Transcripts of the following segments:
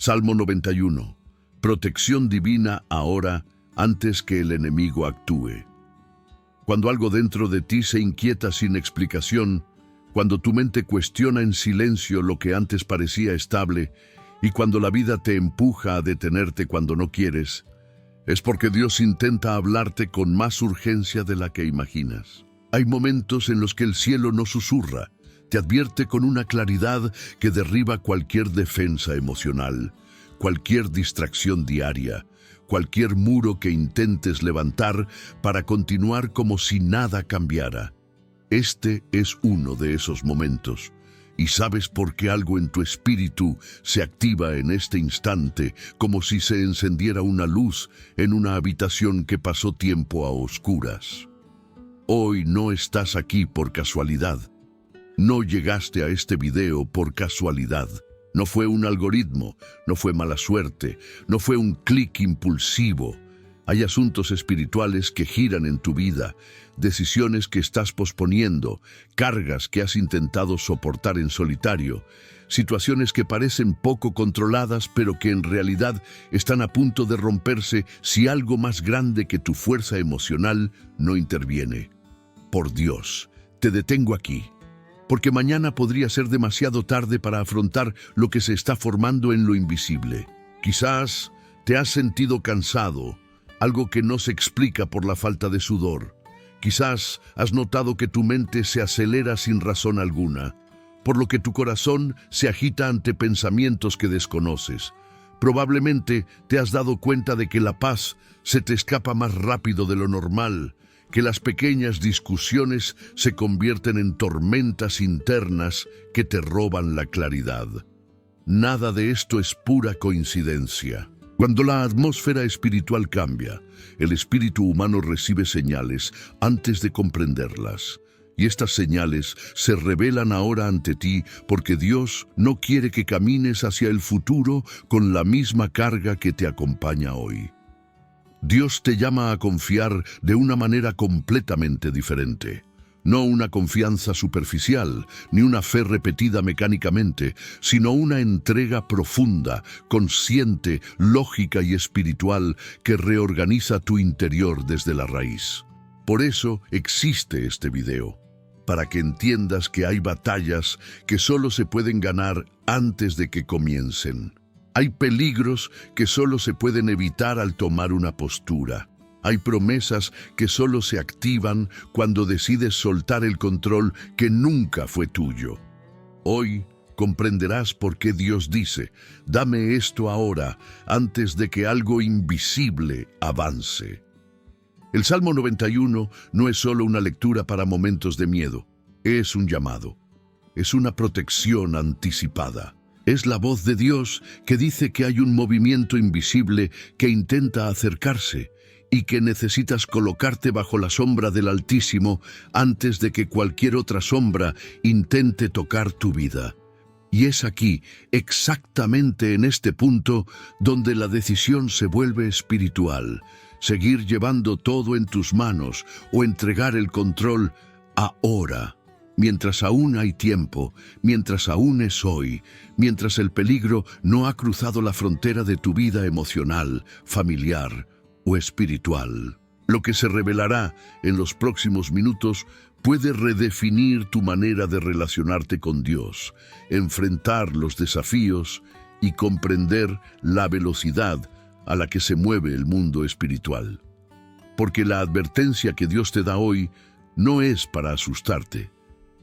Salmo 91. Protección divina ahora antes que el enemigo actúe. Cuando algo dentro de ti se inquieta sin explicación, cuando tu mente cuestiona en silencio lo que antes parecía estable y cuando la vida te empuja a detenerte cuando no quieres, es porque Dios intenta hablarte con más urgencia de la que imaginas. Hay momentos en los que el cielo no susurra, te advierte con una claridad que derriba cualquier defensa emocional, cualquier distracción diaria, cualquier muro que intentes levantar para continuar como si nada cambiara. Este es uno de esos momentos. Y sabes por qué algo en tu espíritu se activa en este instante, como si se encendiera una luz en una habitación que pasó tiempo a oscuras. Hoy no estás aquí por casualidad. No llegaste a este video por casualidad. No fue un algoritmo, no fue mala suerte, no fue un clic impulsivo. Hay asuntos espirituales que giran en tu vida, decisiones que estás posponiendo, cargas que has intentado soportar en solitario, situaciones que parecen poco controladas pero que en realidad están a punto de romperse si algo más grande que tu fuerza emocional no interviene. Por Dios, te detengo aquí, porque mañana podría ser demasiado tarde para afrontar lo que se está formando en lo invisible. Quizás te has sentido cansado, algo que no se explica por la falta de sudor. Quizás has notado que tu mente se acelera sin razón alguna, por lo que tu corazón se agita ante pensamientos que desconoces. Probablemente te has dado cuenta de que la paz se te escapa más rápido de lo normal, que las pequeñas discusiones se convierten en tormentas internas que te roban la claridad. Nada de esto es pura coincidencia. Cuando la atmósfera espiritual cambia, el espíritu humano recibe señales antes de comprenderlas. Y estas señales se revelan ahora ante ti porque Dios no quiere que camines hacia el futuro con la misma carga que te acompaña hoy. Dios te llama a confiar de una manera completamente diferente. No una confianza superficial, ni una fe repetida mecánicamente, sino una entrega profunda, consciente, lógica y espiritual que reorganiza tu interior desde la raíz. Por eso existe este video, para que entiendas que hay batallas que solo se pueden ganar antes de que comiencen. Hay peligros que solo se pueden evitar al tomar una postura. Hay promesas que solo se activan cuando decides soltar el control que nunca fue tuyo. Hoy comprenderás por qué Dios dice, dame esto ahora, antes de que algo invisible avance. El Salmo 91 no es solo una lectura para momentos de miedo, es un llamado, es una protección anticipada. Es la voz de Dios que dice que hay un movimiento invisible que intenta acercarse y que necesitas colocarte bajo la sombra del Altísimo antes de que cualquier otra sombra intente tocar tu vida. Y es aquí, exactamente en este punto, donde la decisión se vuelve espiritual. Seguir llevando todo en tus manos o entregar el control ahora. Mientras aún hay tiempo, mientras aún es hoy, mientras el peligro no ha cruzado la frontera de tu vida emocional, familiar o espiritual. Lo que se revelará en los próximos minutos puede redefinir tu manera de relacionarte con Dios, enfrentar los desafíos y comprender la velocidad a la que se mueve el mundo espiritual. Porque la advertencia que Dios te da hoy no es para asustarte,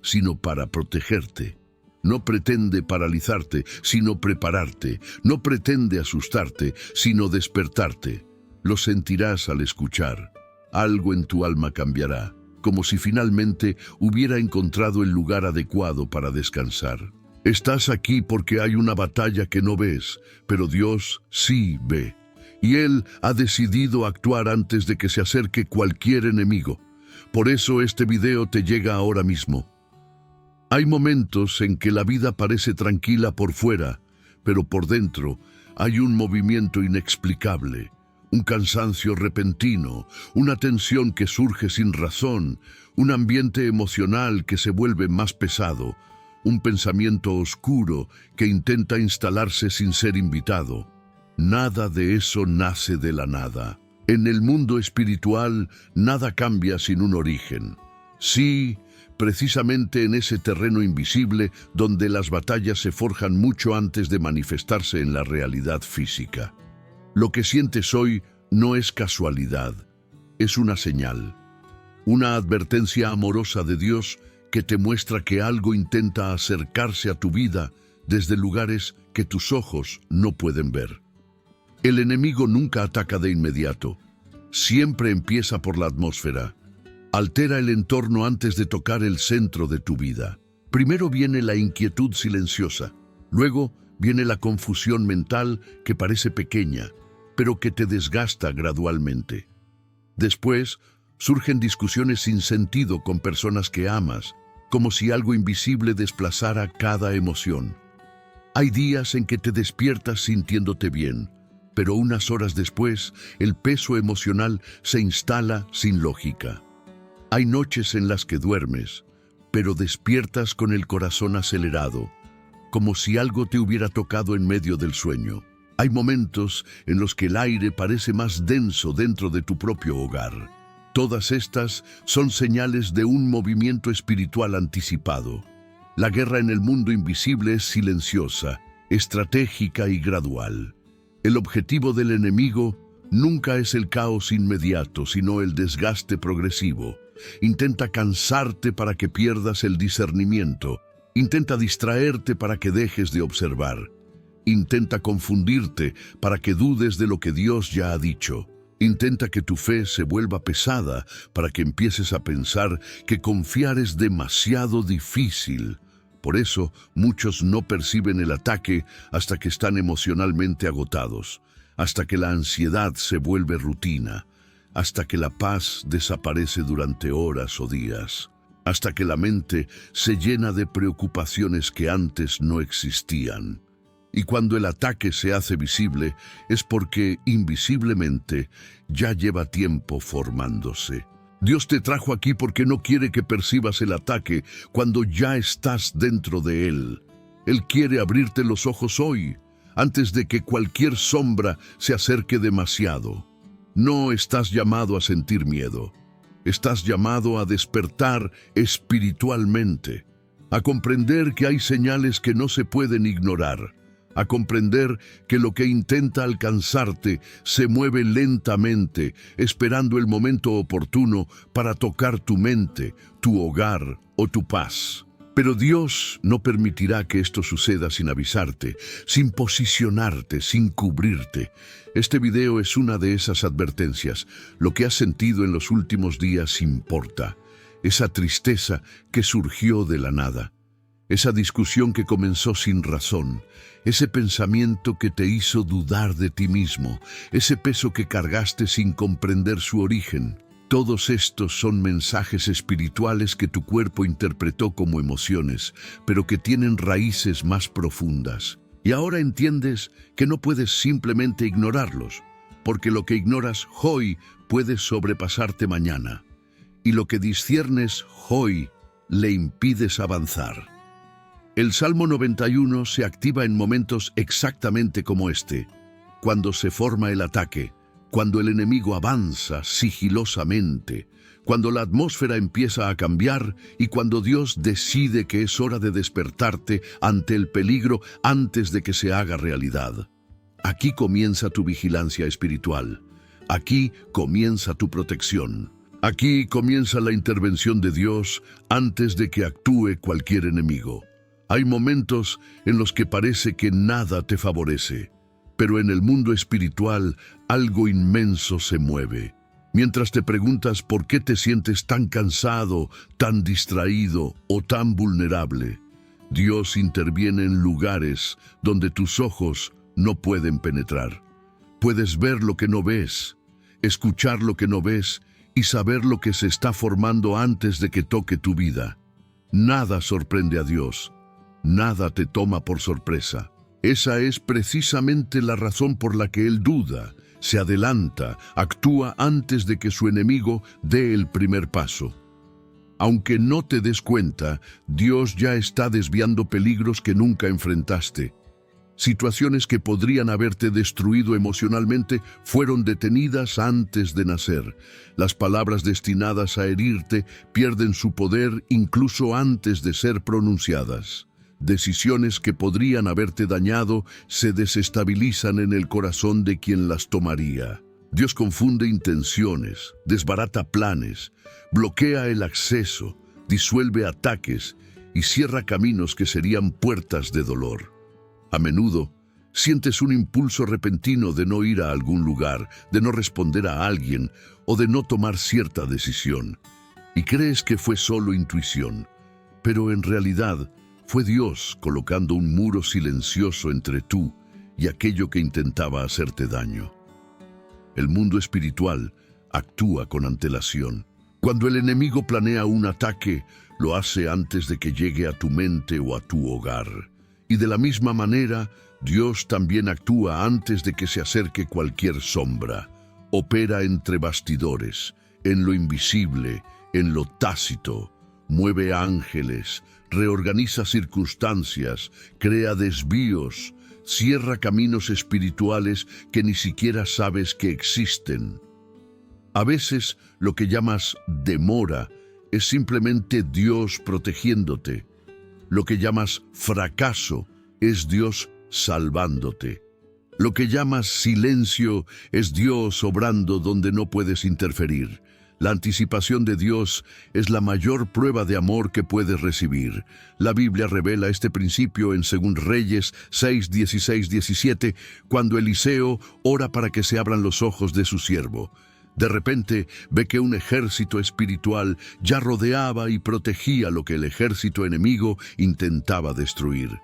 sino para protegerte. No pretende paralizarte, sino prepararte. No pretende asustarte, sino despertarte. Lo sentirás al escuchar. Algo en tu alma cambiará, como si finalmente hubiera encontrado el lugar adecuado para descansar. Estás aquí porque hay una batalla que no ves, pero Dios sí ve. Y Él ha decidido actuar antes de que se acerque cualquier enemigo. Por eso este video te llega ahora mismo. Hay momentos en que la vida parece tranquila por fuera, pero por dentro hay un movimiento inexplicable, un cansancio repentino, una tensión que surge sin razón, un ambiente emocional que se vuelve más pesado, un pensamiento oscuro que intenta instalarse sin ser invitado. Nada de eso nace de la nada. En el mundo espiritual, nada cambia sin un origen. Sí, precisamente en ese terreno invisible donde las batallas se forjan mucho antes de manifestarse en la realidad física. Lo que sientes hoy no es casualidad, es una señal, una advertencia amorosa de Dios que te muestra que algo intenta acercarse a tu vida desde lugares que tus ojos no pueden ver. El enemigo nunca ataca de inmediato, siempre empieza por la atmósfera. Altera el entorno antes de tocar el centro de tu vida. Primero viene la inquietud silenciosa, luego viene la confusión mental que parece pequeña, pero que te desgasta gradualmente. Después surgen discusiones sin sentido con personas que amas, como si algo invisible desplazara cada emoción. Hay días en que te despiertas sintiéndote bien, pero unas horas después el peso emocional se instala sin lógica. Hay noches en las que duermes, pero despiertas con el corazón acelerado, como si algo te hubiera tocado en medio del sueño. Hay momentos en los que el aire parece más denso dentro de tu propio hogar. Todas estas son señales de un movimiento espiritual anticipado. La guerra en el mundo invisible es silenciosa, estratégica y gradual. El objetivo del enemigo nunca es el caos inmediato, sino el desgaste progresivo. Intenta cansarte para que pierdas el discernimiento. Intenta distraerte para que dejes de observar. Intenta confundirte para que dudes de lo que Dios ya ha dicho. Intenta que tu fe se vuelva pesada para que empieces a pensar que confiar es demasiado difícil. Por eso, muchos no perciben el ataque hasta que están emocionalmente agotados, hasta que la ansiedad se vuelve rutina, hasta que la paz desaparece durante horas o días, hasta que la mente se llena de preocupaciones que antes no existían. Y cuando el ataque se hace visible, es porque, invisiblemente, ya lleva tiempo formándose. Dios te trajo aquí porque no quiere que percibas el ataque cuando ya estás dentro de él. Él quiere abrirte los ojos hoy, antes de que cualquier sombra se acerque demasiado. No estás llamado a sentir miedo. Estás llamado a despertar espiritualmente, a comprender que hay señales que no se pueden ignorar, a comprender que lo que intenta alcanzarte se mueve lentamente, esperando el momento oportuno para tocar tu mente, tu hogar o tu paz. Pero Dios no permitirá que esto suceda sin avisarte, sin posicionarte, sin cubrirte. Este video es una de esas advertencias. Lo que has sentido en los últimos días importa. Esa tristeza que surgió de la nada. Esa discusión que comenzó sin razón, ese pensamiento que te hizo dudar de ti mismo, ese peso que cargaste sin comprender su origen. Todos estos son mensajes espirituales que tu cuerpo interpretó como emociones, pero que tienen raíces más profundas. Y ahora entiendes que no puedes simplemente ignorarlos, porque lo que ignoras hoy puede sobrepasarte mañana, y lo que disciernes hoy le impides avanzar. El Salmo 91 se activa en momentos exactamente como este, cuando se forma el ataque, cuando el enemigo avanza sigilosamente, cuando la atmósfera empieza a cambiar y cuando Dios decide que es hora de despertarte ante el peligro antes de que se haga realidad. Aquí comienza tu vigilancia espiritual. Aquí comienza tu protección. Aquí comienza la intervención de Dios antes de que actúe cualquier enemigo. Hay momentos en los que parece que nada te favorece, pero en el mundo espiritual algo inmenso se mueve. Mientras te preguntas por qué te sientes tan cansado, tan distraído o tan vulnerable, Dios interviene en lugares donde tus ojos no pueden penetrar. Puedes ver lo que no ves, escuchar lo que no ves y saber lo que se está formando antes de que toque tu vida. Nada sorprende a Dios. Nada te toma por sorpresa. Esa es precisamente la razón por la que Él duda, se adelanta, actúa antes de que su enemigo dé el primer paso. Aunque no te des cuenta, Dios ya está desviando peligros que nunca enfrentaste. Situaciones que podrían haberte destruido emocionalmente fueron detenidas antes de nacer. Las palabras destinadas a herirte pierden su poder incluso antes de ser pronunciadas. Decisiones que podrían haberte dañado se desestabilizan en el corazón de quien las tomaría. Dios confunde intenciones, desbarata planes, bloquea el acceso, disuelve ataques y cierra caminos que serían puertas de dolor. A menudo, sientes un impulso repentino de no ir a algún lugar, de no responder a alguien o de no tomar cierta decisión. Y crees que fue solo intuición, pero en realidad fue Dios colocando un muro silencioso entre tú y aquello que intentaba hacerte daño. El mundo espiritual actúa con antelación. Cuando el enemigo planea un ataque, lo hace antes de que llegue a tu mente o a tu hogar. Y de la misma manera, Dios también actúa antes de que se acerque cualquier sombra. Opera entre bastidores, en lo invisible, en lo tácito. Mueve ángeles, reorganiza circunstancias, crea desvíos, cierra caminos espirituales que ni siquiera sabes que existen. A veces, lo que llamas demora es simplemente Dios protegiéndote. Lo que llamas fracaso es Dios salvándote. Lo que llamas silencio es Dios obrando donde no puedes interferir. La anticipación de Dios es la mayor prueba de amor que puedes recibir. La Biblia revela este principio en 2 Reyes 6, 16, 17, cuando Eliseo ora para que se abran los ojos de su siervo. De repente ve que un ejército espiritual ya rodeaba y protegía lo que el ejército enemigo intentaba destruir.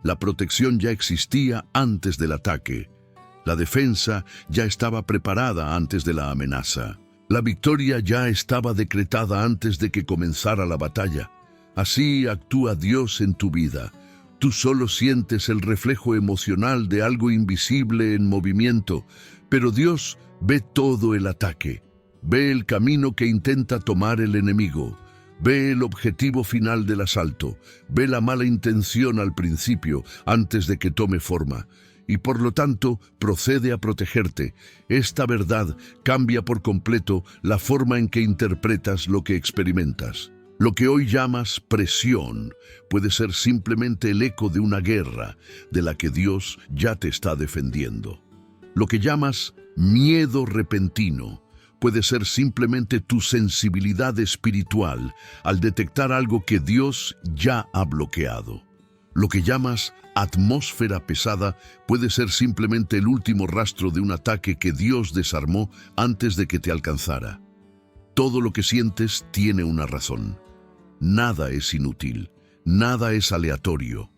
La protección ya existía antes del ataque. La defensa ya estaba preparada antes de la amenaza. La victoria ya estaba decretada antes de que comenzara la batalla. Así actúa Dios en tu vida. Tú solo sientes el reflejo emocional de algo invisible en movimiento, pero Dios ve todo el ataque. Ve el camino que intenta tomar el enemigo. Ve el objetivo final del asalto. Ve la mala intención al principio, antes de que tome forma. Y por lo tanto, procede a protegerte. Esta verdad cambia por completo la forma en que interpretas lo que experimentas. Lo que hoy llamas presión puede ser simplemente el eco de una guerra de la que Dios ya te está defendiendo. Lo que llamas miedo repentino puede ser simplemente tu sensibilidad espiritual al detectar algo que Dios ya ha bloqueado. Lo que llamas atmósfera pesada puede ser simplemente el último rastro de un ataque que Dios desarmó antes de que te alcanzara. Todo lo que sientes tiene una razón. Nada es inútil, nada es aleatorio.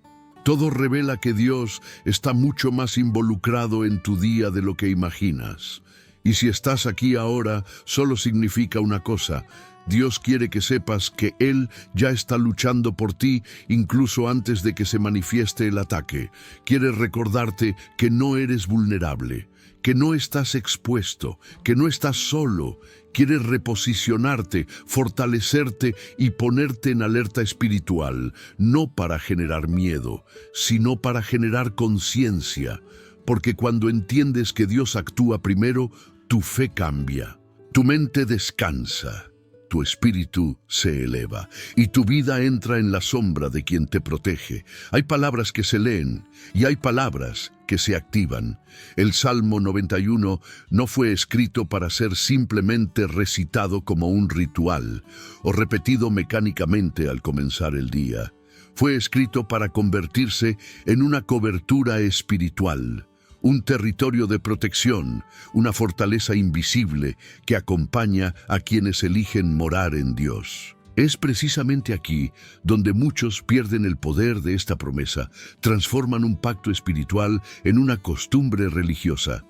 Todo revela que Dios está mucho más involucrado en tu día de lo que imaginas. Y si estás aquí ahora, solo significa una cosa: Dios quiere que sepas que Él ya está luchando por ti incluso antes de que se manifieste el ataque. Quiere recordarte que no eres vulnerable, que no estás expuesto, que no estás solo. Quiere reposicionarte, fortalecerte y ponerte en alerta espiritual, no para generar miedo, sino para generar conciencia. Porque cuando entiendes que Dios actúa primero, tu fe cambia, tu mente descansa, tu espíritu se eleva y tu vida entra en la sombra de quien te protege. Hay palabras que se leen y hay palabras que se activan. El Salmo 91 no fue escrito para ser simplemente recitado como un ritual o repetido mecánicamente al comenzar el día. Fue escrito para convertirse en una cobertura espiritual, un territorio de protección, una fortaleza invisible que acompaña a quienes eligen morar en Dios. Es precisamente aquí donde muchos pierden el poder de esta promesa, transforman un pacto espiritual en una costumbre religiosa.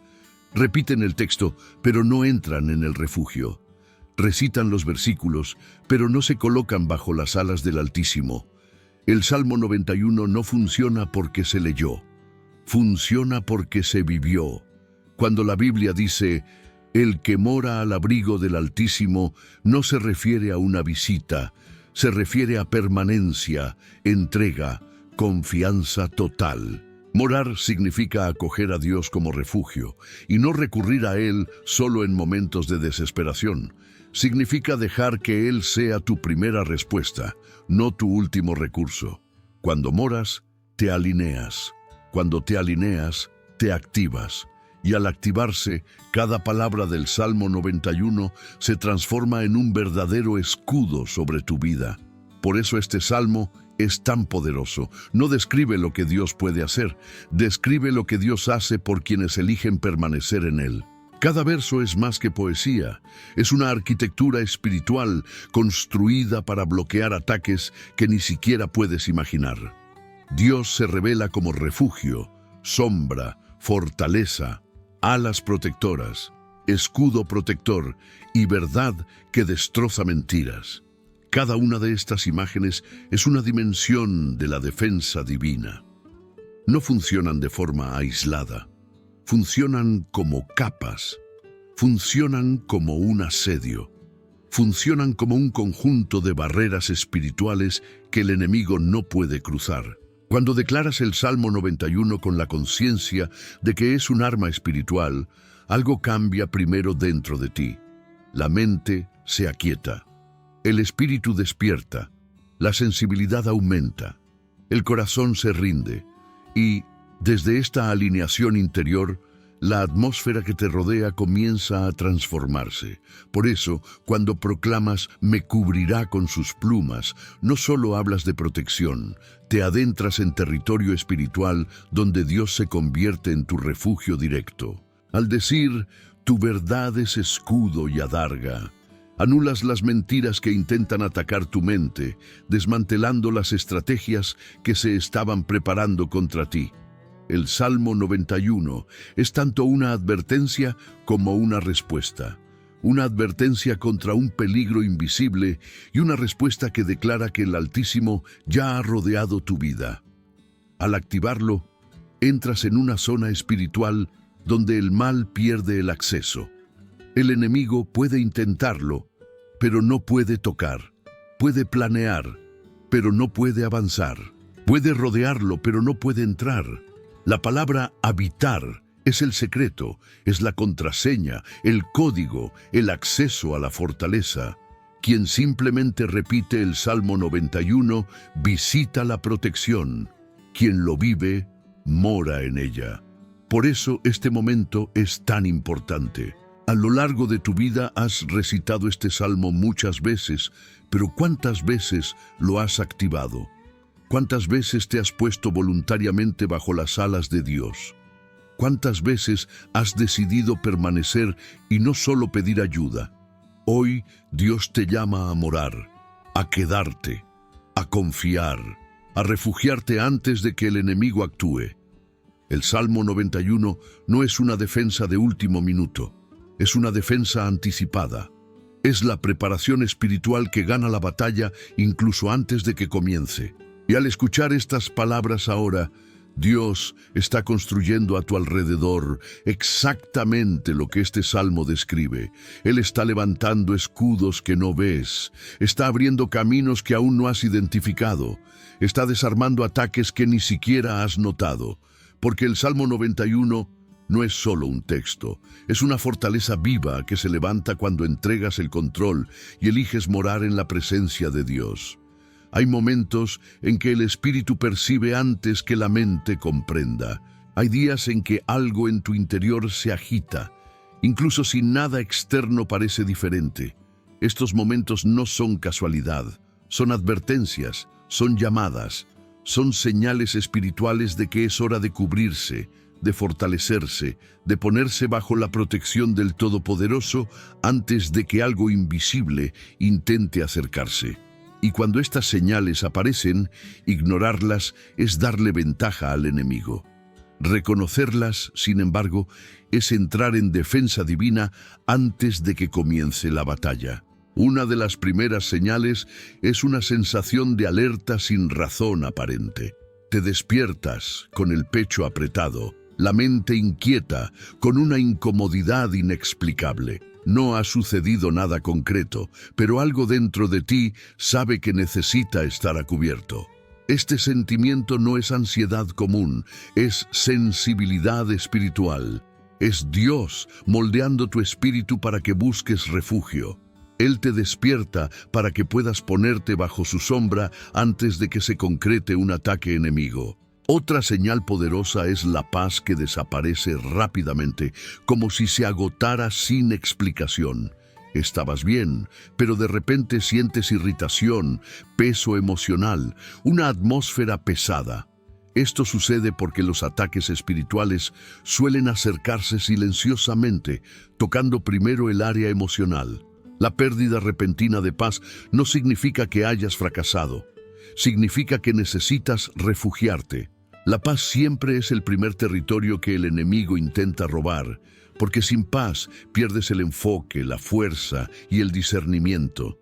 Repiten el texto, pero no entran en el refugio. Recitan los versículos, pero no se colocan bajo las alas del Altísimo. El Salmo 91 no funciona porque se leyó. Funciona porque se vivió. Cuando la Biblia dice, El que mora al abrigo del Altísimo no se refiere a una visita, se refiere a permanencia, entrega, confianza total. Morar significa acoger a Dios como refugio y no recurrir a Él solo en momentos de desesperación. Significa dejar que Él sea tu primera respuesta, no tu último recurso. Cuando moras, te alineas. Cuando te alineas, te activas. Y al activarse, cada palabra del Salmo 91 se transforma en un verdadero escudo sobre tu vida. Por eso este salmo es tan poderoso. No describe lo que Dios puede hacer, describe lo que Dios hace por quienes eligen permanecer en Él. Cada verso es más que poesía, es una arquitectura espiritual construida para bloquear ataques que ni siquiera puedes imaginar. Dios se revela como refugio, sombra, fortaleza, alas protectoras, escudo protector y verdad que destroza mentiras. Cada una de estas imágenes es una dimensión de la defensa divina. No funcionan de forma aislada, funcionan como capas, funcionan como un asedio, funcionan como un conjunto de barreras espirituales que el enemigo no puede cruzar. Cuando declaras el Salmo 91 con la conciencia de que es un arma espiritual, algo cambia primero dentro de ti. La mente se aquieta, el espíritu despierta, la sensibilidad aumenta, el corazón se rinde y, desde esta alineación interior, la atmósfera que te rodea comienza a transformarse. Por eso, cuando proclamas «me cubrirá con sus plumas», no solo hablas de protección, te adentras en territorio espiritual donde Dios se convierte en tu refugio directo. Al decir «tu verdad es escudo y adarga», anulas las mentiras que intentan atacar tu mente, desmantelando las estrategias que se estaban preparando contra ti. El Salmo 91 es tanto una advertencia como una respuesta. Una advertencia contra un peligro invisible y una respuesta que declara que el Altísimo ya ha rodeado tu vida. Al activarlo, entras en una zona espiritual donde el mal pierde el acceso. El enemigo puede intentarlo, pero no puede tocar. Puede planear, pero no puede avanzar. Puede rodearlo, pero no puede entrar. La palabra habitar es el secreto, es la contraseña, el código, el acceso a la fortaleza. Quien simplemente repite el Salmo 91 visita la protección. Quien lo vive, mora en ella. Por eso este momento es tan importante. A lo largo de tu vida has recitado este salmo muchas veces, pero ¿cuántas veces lo has activado? ¿Cuántas veces te has puesto voluntariamente bajo las alas de Dios? ¿Cuántas veces has decidido permanecer y no solo pedir ayuda? Hoy Dios te llama a morar, a quedarte, a confiar, a refugiarte antes de que el enemigo actúe. El Salmo 91 no es una defensa de último minuto, es una defensa anticipada. Es la preparación espiritual que gana la batalla incluso antes de que comience. Y al escuchar estas palabras ahora, Dios está construyendo a tu alrededor exactamente lo que este salmo describe. Él está levantando escudos que no ves, está abriendo caminos que aún no has identificado, está desarmando ataques que ni siquiera has notado, porque el Salmo 91 no es solo un texto, es una fortaleza viva que se levanta cuando entregas el control y eliges morar en la presencia de Dios. Hay momentos en que el espíritu percibe antes que la mente comprenda. Hay días en que algo en tu interior se agita, incluso si nada externo parece diferente. Estos momentos no son casualidad, son advertencias, son llamadas, son señales espirituales de que es hora de cubrirse, de fortalecerse, de ponerse bajo la protección del Todopoderoso antes de que algo invisible intente acercarse. Y cuando estas señales aparecen, ignorarlas es darle ventaja al enemigo. Reconocerlas, sin embargo, es entrar en defensa divina antes de que comience la batalla. Una de las primeras señales es una sensación de alerta sin razón aparente. Te despiertas con el pecho apretado, la mente inquieta, con una incomodidad inexplicable. No ha sucedido nada concreto, pero algo dentro de ti sabe que necesita estar a cubierto. Este sentimiento no es ansiedad común, es sensibilidad espiritual. Es Dios moldeando tu espíritu para que busques refugio. Él te despierta para que puedas ponerte bajo su sombra antes de que se concrete un ataque enemigo. Otra señal poderosa es la paz que desaparece rápidamente, como si se agotara sin explicación. Estabas bien, pero de repente sientes irritación, peso emocional, una atmósfera pesada. Esto sucede porque los ataques espirituales suelen acercarse silenciosamente, tocando primero el área emocional. La pérdida repentina de paz no significa que hayas fracasado, significa que necesitas refugiarte. La paz siempre es el primer territorio que el enemigo intenta robar, porque sin paz pierdes el enfoque, la fuerza y el discernimiento.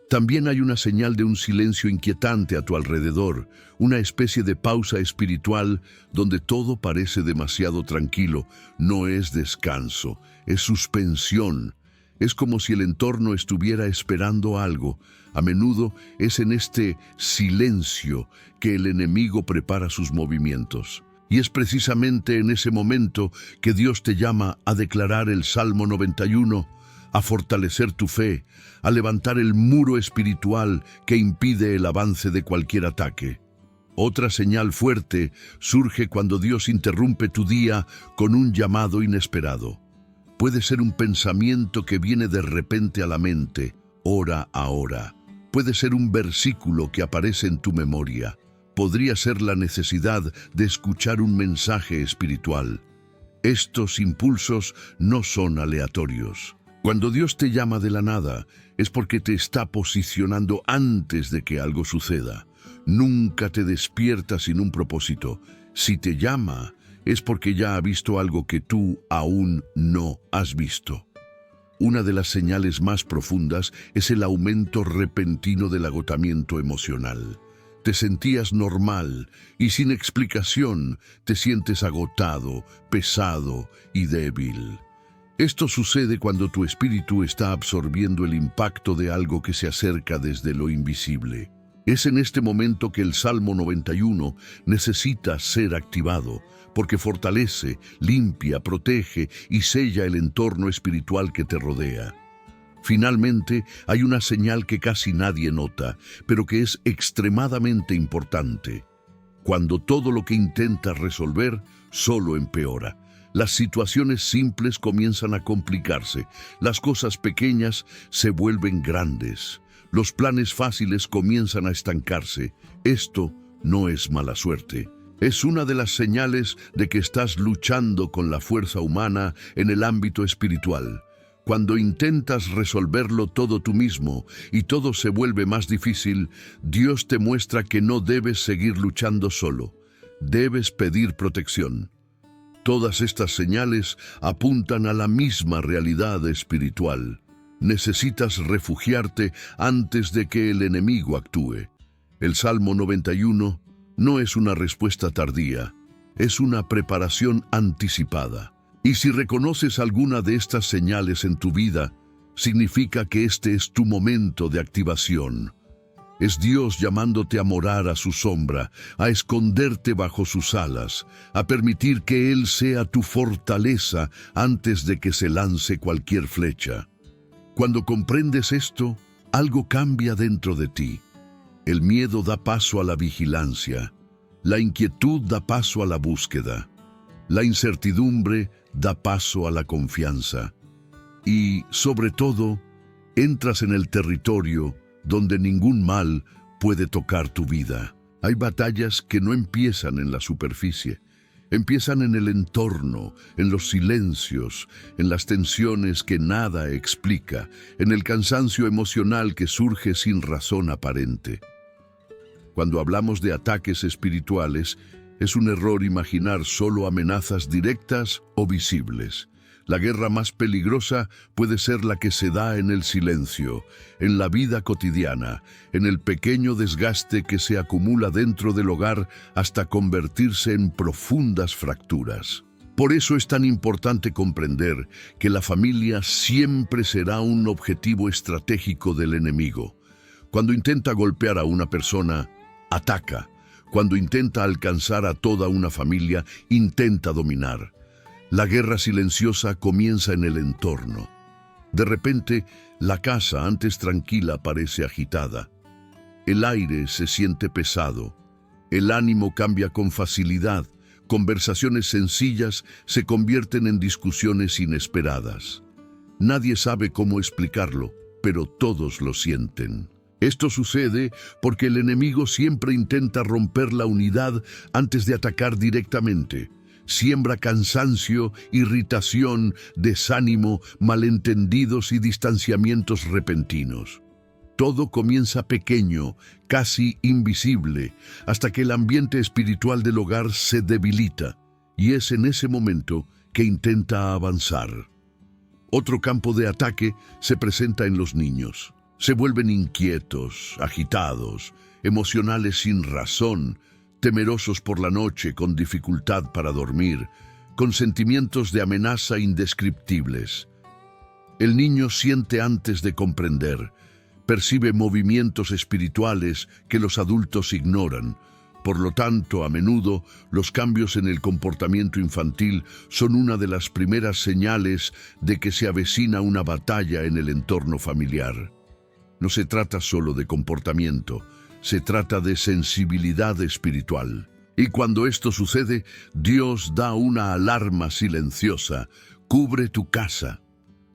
También hay una señal de un silencio inquietante a tu alrededor, una especie de pausa espiritual donde todo parece demasiado tranquilo. No es descanso, es suspensión. Es como si el entorno estuviera esperando algo. A menudo es en este silencio que el enemigo prepara sus movimientos. Y es precisamente en ese momento que Dios te llama a declarar el Salmo 91, a fortalecer tu fe, a levantar el muro espiritual que impide el avance de cualquier ataque. Otra señal fuerte surge cuando Dios interrumpe tu día con un llamado inesperado. Puede ser un pensamiento que viene de repente a la mente, ora ahora. Puede ser un versículo que aparece en tu memoria. Podría ser la necesidad de escuchar un mensaje espiritual. Estos impulsos no son aleatorios. Cuando Dios te llama de la nada, es porque te está posicionando antes de que algo suceda. Nunca te despierta sin un propósito. Si te llama, es porque ya ha visto algo que tú aún no has visto. Una de las señales más profundas es el aumento repentino del agotamiento emocional. Te sentías normal y sin explicación te sientes agotado, pesado y débil. Esto sucede cuando tu espíritu está absorbiendo el impacto de algo que se acerca desde lo invisible. Es en este momento que el Salmo 91 necesita ser activado, porque fortalece, limpia, protege y sella el entorno espiritual que te rodea. Finalmente, hay una señal que casi nadie nota, pero que es extremadamente importante. Cuando todo lo que intentas resolver solo empeora. Las situaciones simples comienzan a complicarse, las cosas pequeñas se vuelven grandes, los planes fáciles comienzan a estancarse. Esto no es mala suerte. Es una de las señales de que estás luchando con la fuerza humana en el ámbito espiritual. Cuando intentas resolverlo todo tú mismo y todo se vuelve más difícil, Dios te muestra que no debes seguir luchando solo. Debes pedir protección. Todas estas señales apuntan a la misma realidad espiritual. Necesitas refugiarte antes de que el enemigo actúe. El Salmo 91 no es una respuesta tardía, es una preparación anticipada. Y si reconoces alguna de estas señales en tu vida, significa que este es tu momento de activación. Es Dios llamándote a morar a su sombra, a esconderte bajo sus alas, a permitir que Él sea tu fortaleza antes de que se lance cualquier flecha. Cuando comprendes esto, algo cambia dentro de ti. El miedo da paso a la vigilancia, la inquietud da paso a la búsqueda, la incertidumbre da paso a la confianza y, sobre todo, entras en el territorio donde ningún mal puede tocar tu vida. Hay batallas que no empiezan en la superficie, empiezan en el entorno, en los silencios, en las tensiones que nada explica, en el cansancio emocional que surge sin razón aparente. Cuando hablamos de ataques espirituales, es un error imaginar solo amenazas directas o visibles. La guerra más peligrosa puede ser la que se da en el silencio, en la vida cotidiana, en el pequeño desgaste que se acumula dentro del hogar hasta convertirse en profundas fracturas. Por eso es tan importante comprender que la familia siempre será un objetivo estratégico del enemigo. Cuando intenta golpear a una persona, ataca. Cuando intenta alcanzar a toda una familia, intenta dominar. La guerra silenciosa comienza en el entorno. De repente, la casa antes tranquila parece agitada. El aire se siente pesado. El ánimo cambia con facilidad. Conversaciones sencillas se convierten en discusiones inesperadas. Nadie sabe cómo explicarlo, pero todos lo sienten. Esto sucede porque el enemigo siempre intenta romper la unidad antes de atacar directamente. Siembra cansancio, irritación, desánimo, malentendidos y distanciamientos repentinos. Todo comienza pequeño, casi invisible, hasta que el ambiente espiritual del hogar se debilita, y es en ese momento que intenta avanzar. Otro campo de ataque se presenta en los niños. Se vuelven inquietos, agitados, emocionales sin razón, temerosos por la noche, con dificultad para dormir, con sentimientos de amenaza indescriptibles. El niño siente antes de comprender, percibe movimientos espirituales que los adultos ignoran. Por lo tanto, a menudo, los cambios en el comportamiento infantil son una de las primeras señales de que se avecina una batalla en el entorno familiar. No se trata solo de comportamiento, se trata de sensibilidad espiritual. Y cuando esto sucede, Dios da una alarma silenciosa: cubre tu casa.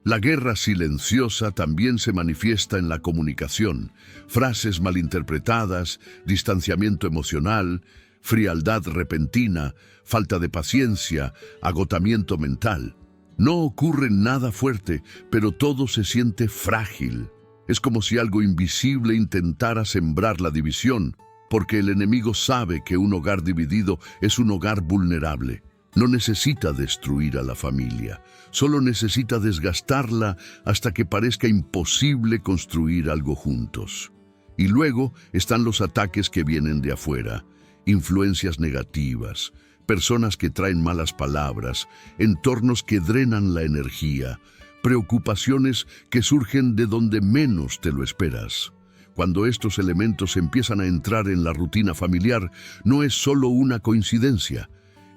La guerra silenciosa también se manifiesta en la comunicación. Frases malinterpretadas, distanciamiento emocional, frialdad repentina, falta de paciencia, agotamiento mental. No ocurre nada fuerte, pero todo se siente frágil. Es como si algo invisible intentara sembrar la división, porque el enemigo sabe que un hogar dividido es un hogar vulnerable. No necesita destruir a la familia, solo necesita desgastarla hasta que parezca imposible construir algo juntos. Y luego están los ataques que vienen de afuera, influencias negativas, personas que traen malas palabras, entornos que drenan la energía, preocupaciones que surgen de donde menos te lo esperas. Cuando estos elementos empiezan a entrar en la rutina familiar, no es solo una coincidencia.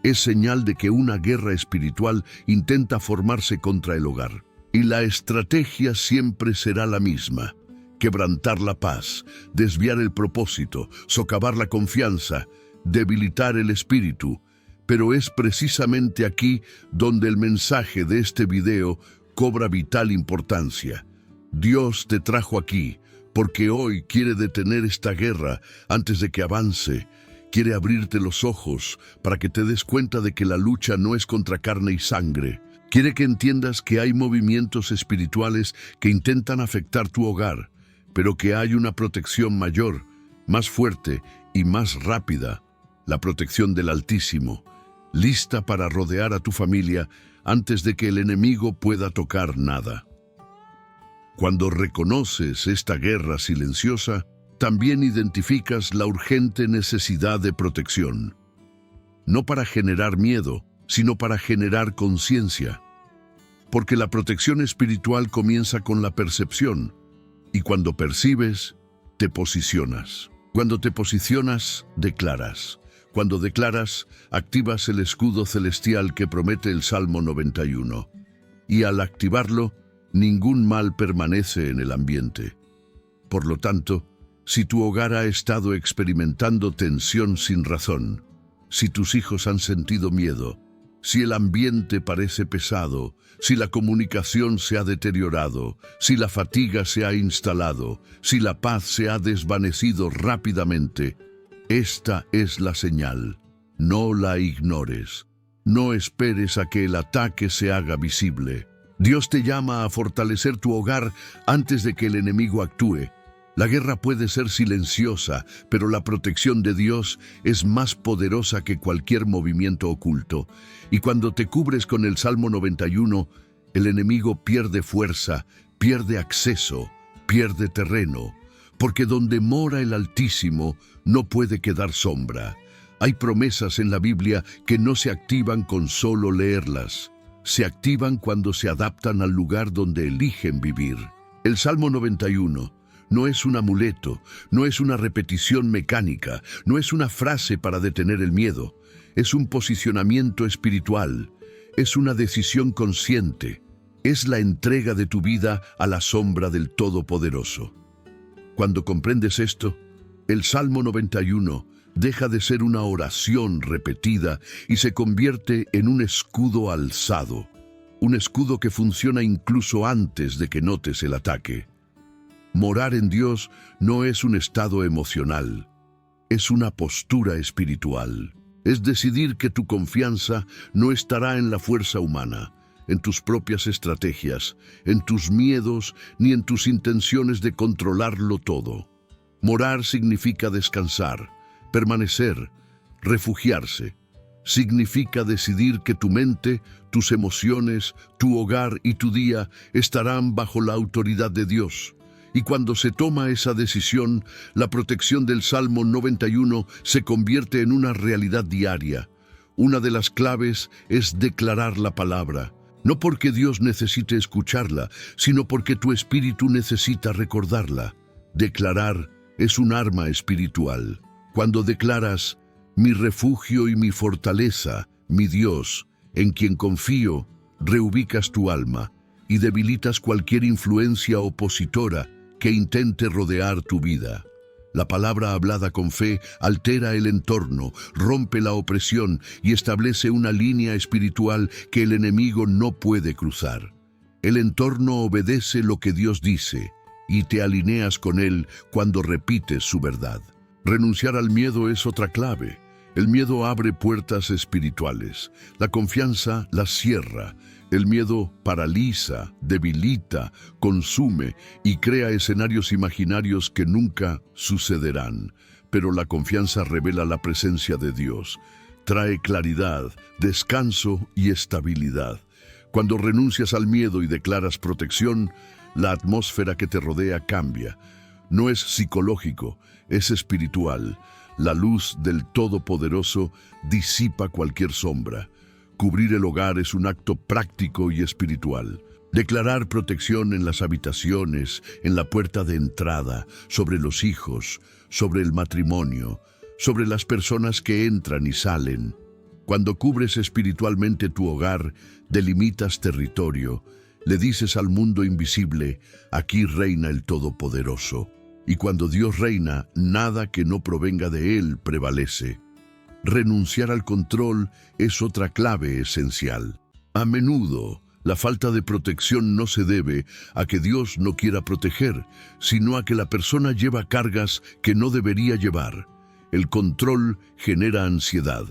Es señal de que una guerra espiritual intenta formarse contra el hogar. Y la estrategia siempre será la misma: quebrantar la paz, desviar el propósito, socavar la confianza, debilitar el espíritu. Pero es precisamente aquí donde el mensaje de este video cobra vital importancia. Dios te trajo aquí porque hoy quiere detener esta guerra antes de que avance. Quiere abrirte los ojos para que te des cuenta de que la lucha no es contra carne y sangre. Quiere que entiendas que hay movimientos espirituales que intentan afectar tu hogar, pero que hay una protección mayor, más fuerte y más rápida: la protección del Altísimo, lista para rodear a tu familia antes de que el enemigo pueda tocar nada. Cuando reconoces esta guerra silenciosa, también identificas la urgente necesidad de protección. No para generar miedo, sino para generar conciencia. Porque la protección espiritual comienza con la percepción, y cuando percibes, te posicionas. Cuando te posicionas, declaras. Cuando declaras, activas el escudo celestial que promete el Salmo 91. Y al activarlo, ningún mal permanece en el ambiente. Por lo tanto, si tu hogar ha estado experimentando tensión sin razón, si tus hijos han sentido miedo, si el ambiente parece pesado, si la comunicación se ha deteriorado, si la fatiga se ha instalado, si la paz se ha desvanecido rápidamente, esta es la señal. No la ignores. No esperes a que el ataque se haga visible. Dios te llama a fortalecer tu hogar antes de que el enemigo actúe. La guerra puede ser silenciosa, pero la protección de Dios es más poderosa que cualquier movimiento oculto. Y cuando te cubres con el Salmo 91, el enemigo pierde fuerza, pierde acceso, pierde terreno, porque donde mora el Altísimo no puede quedar sombra. Hay promesas en la Biblia que no se activan con solo leerlas. Se activan cuando se adaptan al lugar donde eligen vivir. El Salmo 91 no es un amuleto, no es una repetición mecánica, no es una frase para detener el miedo. Es un posicionamiento espiritual, es una decisión consciente, es la entrega de tu vida a la sombra del Todopoderoso. Cuando comprendes esto, el Salmo 91 deja de ser una oración repetida y se convierte en un escudo alzado, un escudo que funciona incluso antes de que notes el ataque. Morar en Dios no es un estado emocional, es una postura espiritual. Es decidir que tu confianza no estará en la fuerza humana, en tus propias estrategias, en tus miedos, ni en tus intenciones de controlarlo todo. Morar significa descansar, permanecer, refugiarse. Significa decidir que tu mente, tus emociones, tu hogar y tu día estarán bajo la autoridad de Dios. Y cuando se toma esa decisión, la protección del Salmo 91 se convierte en una realidad diaria. Una de las claves es declarar la palabra, no porque Dios necesite escucharla, sino porque tu espíritu necesita recordarla. Declarar es un arma espiritual. Cuando declaras, mi refugio y mi fortaleza, mi Dios, en quien confío, reubicas tu alma y debilitas cualquier influencia opositora que intente rodear tu vida. La palabra hablada con fe altera el entorno, rompe la opresión y establece una línea espiritual que el enemigo no puede cruzar. El entorno obedece lo que Dios dice y te alineas con él cuando repites su verdad. Renunciar al miedo es otra clave. El miedo abre puertas espirituales. La confianza las cierra. El miedo paraliza, debilita, consume y crea escenarios imaginarios que nunca sucederán. Pero la confianza revela la presencia de Dios. Trae claridad, descanso y estabilidad. Cuando renuncias al miedo y declaras protección, la atmósfera que te rodea cambia. No es psicológico, es espiritual. La luz del Todopoderoso disipa cualquier sombra. Cubrir el hogar es un acto práctico y espiritual. Declarar protección en las habitaciones, en la puerta de entrada, sobre los hijos, sobre el matrimonio, sobre las personas que entran y salen. Cuando cubres espiritualmente tu hogar, delimitas territorio, le dices al mundo invisible, aquí reina el Todopoderoso. Y cuando Dios reina, nada que no provenga de Él prevalece. Renunciar al control es otra clave esencial. A menudo, la falta de protección no se debe a que Dios no quiera proteger, sino a que la persona lleva cargas que no debería llevar. El control genera ansiedad.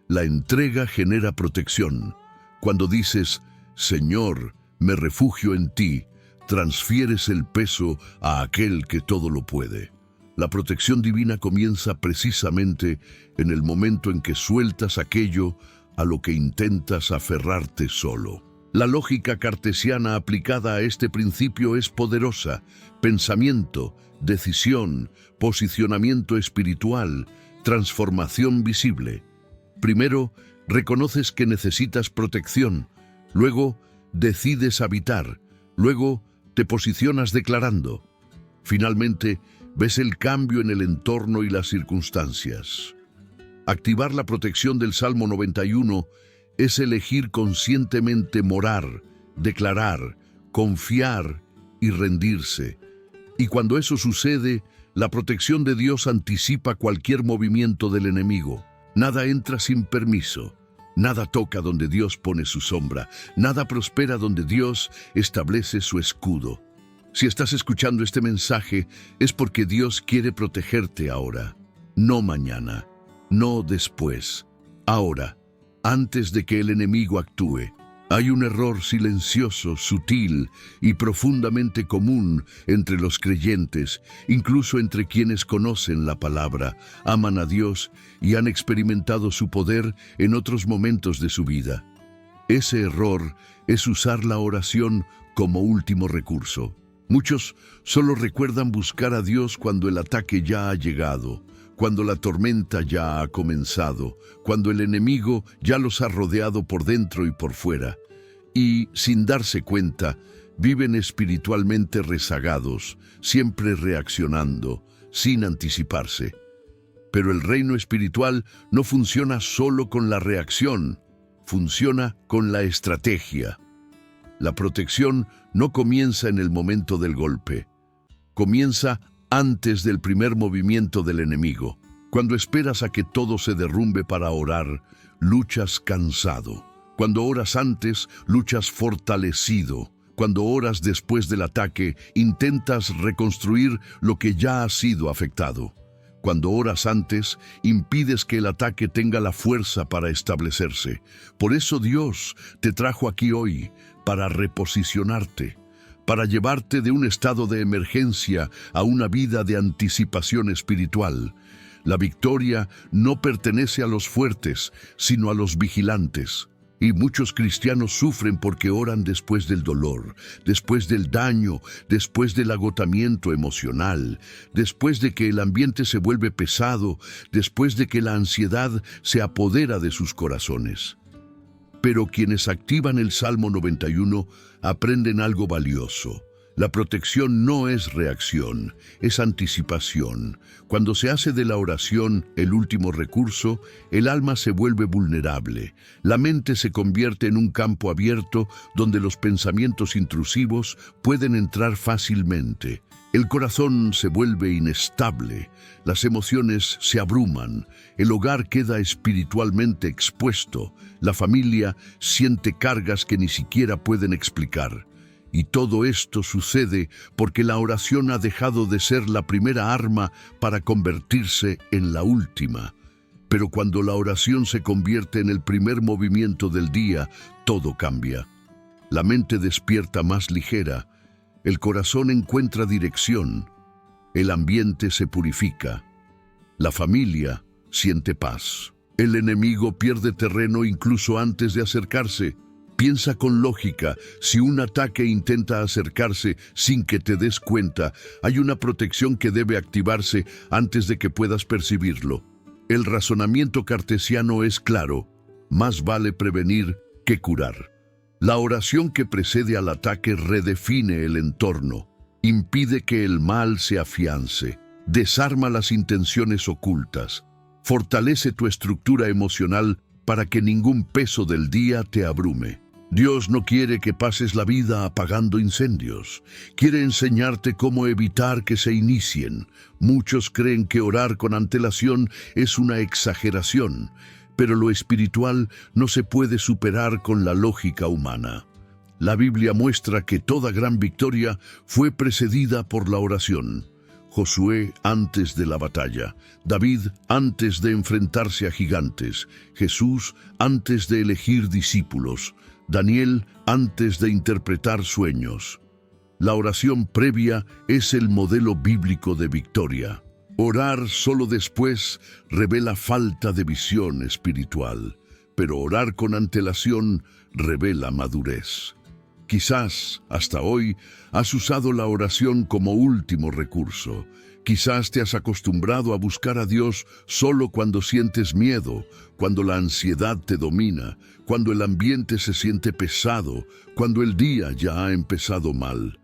La entrega genera protección. Cuando dices, Señor, me refugio en ti, transfieres el peso a aquel que todo lo puede. La protección divina comienza precisamente en el momento en que sueltas aquello a lo que intentas aferrarte solo. La lógica cartesiana aplicada a este principio es poderosa. Pensamiento, decisión, posicionamiento espiritual, transformación visible. Primero, reconoces que necesitas protección. Luego, decides habitar. Luego, te posicionas declarando. Finalmente, ves el cambio en el entorno y las circunstancias. Activar la protección del Salmo 91 es elegir conscientemente morar, declarar, confiar y rendirse. Y cuando eso sucede, la protección de Dios anticipa cualquier movimiento del enemigo. Nada entra sin permiso. Nada toca donde Dios pone su sombra. Nada prospera donde Dios establece su escudo. Si estás escuchando este mensaje, es porque Dios quiere protegerte ahora. No mañana, no después. Ahora, antes de que el enemigo actúe. Hay un error silencioso, sutil y profundamente común entre los creyentes, incluso entre quienes conocen la palabra, aman a Dios y han experimentado su poder en otros momentos de su vida. Ese error es usar la oración como último recurso. Muchos solo recuerdan buscar a Dios cuando el ataque ya ha llegado, cuando la tormenta ya ha comenzado, cuando el enemigo ya los ha rodeado por dentro y por fuera, y, sin darse cuenta, viven espiritualmente rezagados, siempre reaccionando, sin anticiparse. Pero el reino espiritual no funciona solo con la reacción, funciona con la estrategia. La protección no comienza en el momento del golpe, comienza antes del primer movimiento del enemigo. Cuando esperas a que todo se derrumbe para orar, luchas cansado. Cuando oras antes, luchas fortalecido. Cuando oras después del ataque, intentas reconstruir lo que ya ha sido afectado. Cuando oras antes, impides que el ataque tenga la fuerza para establecerse. Por eso Dios te trajo aquí hoy, para reposicionarte, para llevarte de un estado de emergencia a una vida de anticipación espiritual. La victoria no pertenece a los fuertes, sino a los vigilantes. Y muchos cristianos sufren porque oran después del dolor, después del daño, después del agotamiento emocional, después de que el ambiente se vuelve pesado, después de que la ansiedad se apodera de sus corazones. Pero quienes activan el Salmo 91 aprenden algo valioso. La protección no es reacción, es anticipación. Cuando se hace de la oración el último recurso, el alma se vuelve vulnerable. La mente se convierte en un campo abierto donde los pensamientos intrusivos pueden entrar fácilmente. El corazón se vuelve inestable, las emociones se abruman, el hogar queda espiritualmente expuesto, la familia siente cargas que ni siquiera pueden explicar. Y todo esto sucede porque la oración ha dejado de ser la primera arma para convertirse en la última. Pero cuando la oración se convierte en el primer movimiento del día, todo cambia. La mente despierta más ligera, el corazón encuentra dirección, el ambiente se purifica, la familia siente paz. El enemigo pierde terreno incluso antes de acercarse. Piensa con lógica, si un ataque intenta acercarse sin que te des cuenta, hay una protección que debe activarse antes de que puedas percibirlo. El razonamiento cartesiano es claro, más vale prevenir que curar. La oración que precede al ataque redefine el entorno, impide que el mal se afiance, desarma las intenciones ocultas, fortalece tu estructura emocional para que ningún peso del día te abrume. Dios no quiere que pases la vida apagando incendios. Quiere enseñarte cómo evitar que se inicien. Muchos creen que orar con antelación es una exageración, pero lo espiritual no se puede superar con la lógica humana. La Biblia muestra que toda gran victoria fue precedida por la oración. Josué antes de la batalla, David antes de enfrentarse a gigantes, Jesús antes de elegir discípulos, Daniel antes de interpretar sueños. La oración previa es el modelo bíblico de victoria. Orar solo después revela falta de visión espiritual, pero orar con antelación revela madurez. Quizás, hasta hoy, has usado la oración como último recurso. Quizás te has acostumbrado a buscar a Dios solo cuando sientes miedo, cuando la ansiedad te domina, cuando el ambiente se siente pesado, cuando el día ya ha empezado mal.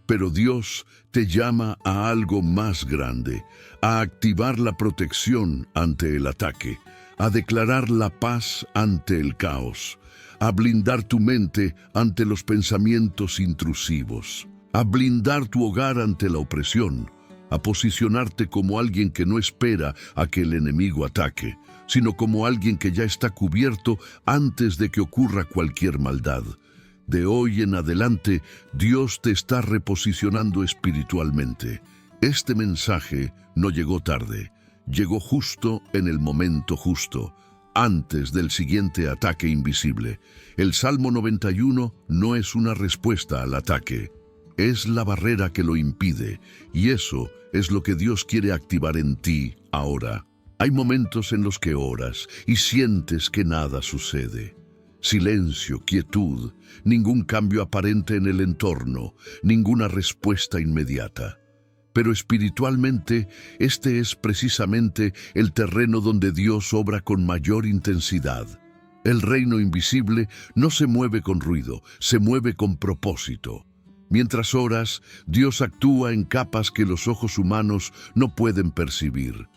Pero Dios te llama a algo más grande, a activar la protección ante el ataque, a declarar la paz ante el caos, a blindar tu mente ante los pensamientos intrusivos, a blindar tu hogar ante la opresión, a posicionarte como alguien que no espera a que el enemigo ataque, sino como alguien que ya está cubierto antes de que ocurra cualquier maldad. De hoy en adelante, Dios te está reposicionando espiritualmente. Este mensaje no llegó tarde, llegó justo en el momento justo, antes del siguiente ataque invisible. El Salmo 91 no es una respuesta al ataque, es la barrera que lo impide, y eso es lo que Dios quiere activar en ti ahora. Hay momentos en los que oras y sientes que nada sucede. Silencio, quietud, ningún cambio aparente en el entorno, ninguna respuesta inmediata. Pero espiritualmente, este es precisamente el terreno donde Dios obra con mayor intensidad. El reino invisible no se mueve con ruido, se mueve con propósito. Mientras oras, Dios actúa en capas que los ojos humanos no pueden percibir.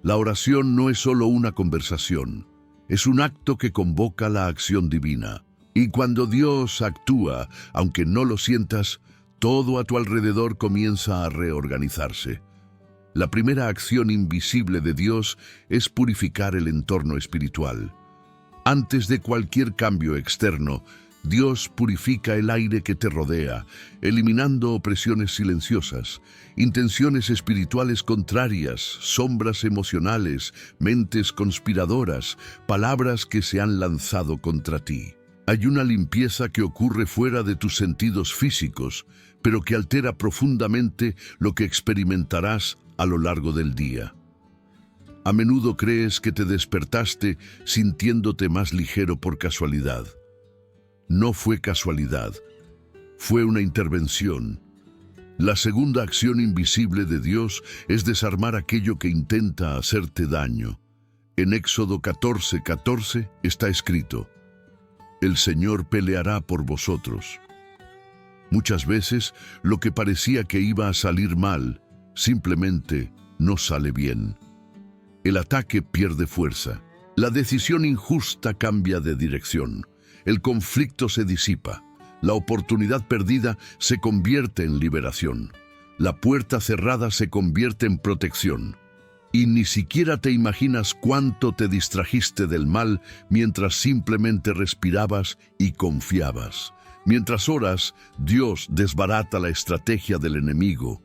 La oración no es solo una conversación, es un acto que convoca la acción divina. Y cuando Dios actúa, aunque no lo sientas, todo a tu alrededor comienza a reorganizarse. La primera acción invisible de Dios es purificar el entorno espiritual. Antes de cualquier cambio externo, Dios purifica el aire que te rodea, eliminando opresiones silenciosas, intenciones espirituales contrarias, sombras emocionales, mentes conspiradoras, palabras que se han lanzado contra ti. Hay una limpieza que ocurre fuera de tus sentidos físicos, pero que altera profundamente lo que experimentarás a lo largo del día. A menudo crees que te despertaste sintiéndote más ligero por casualidad. No fue casualidad, fue una intervención. La segunda acción invisible de Dios es desarmar aquello que intenta hacerte daño. En Éxodo 14:14 está escrito: El Señor peleará por vosotros. Muchas veces, lo que parecía que iba a salir mal, simplemente no sale bien. El ataque pierde fuerza. La decisión injusta cambia de dirección. El conflicto se disipa. La oportunidad perdida se convierte en liberación. La puerta cerrada se convierte en protección. Y ni siquiera te imaginas cuánto te distrajiste del mal mientras simplemente respirabas y confiabas. Mientras oras, Dios desbarata la estrategia del enemigo,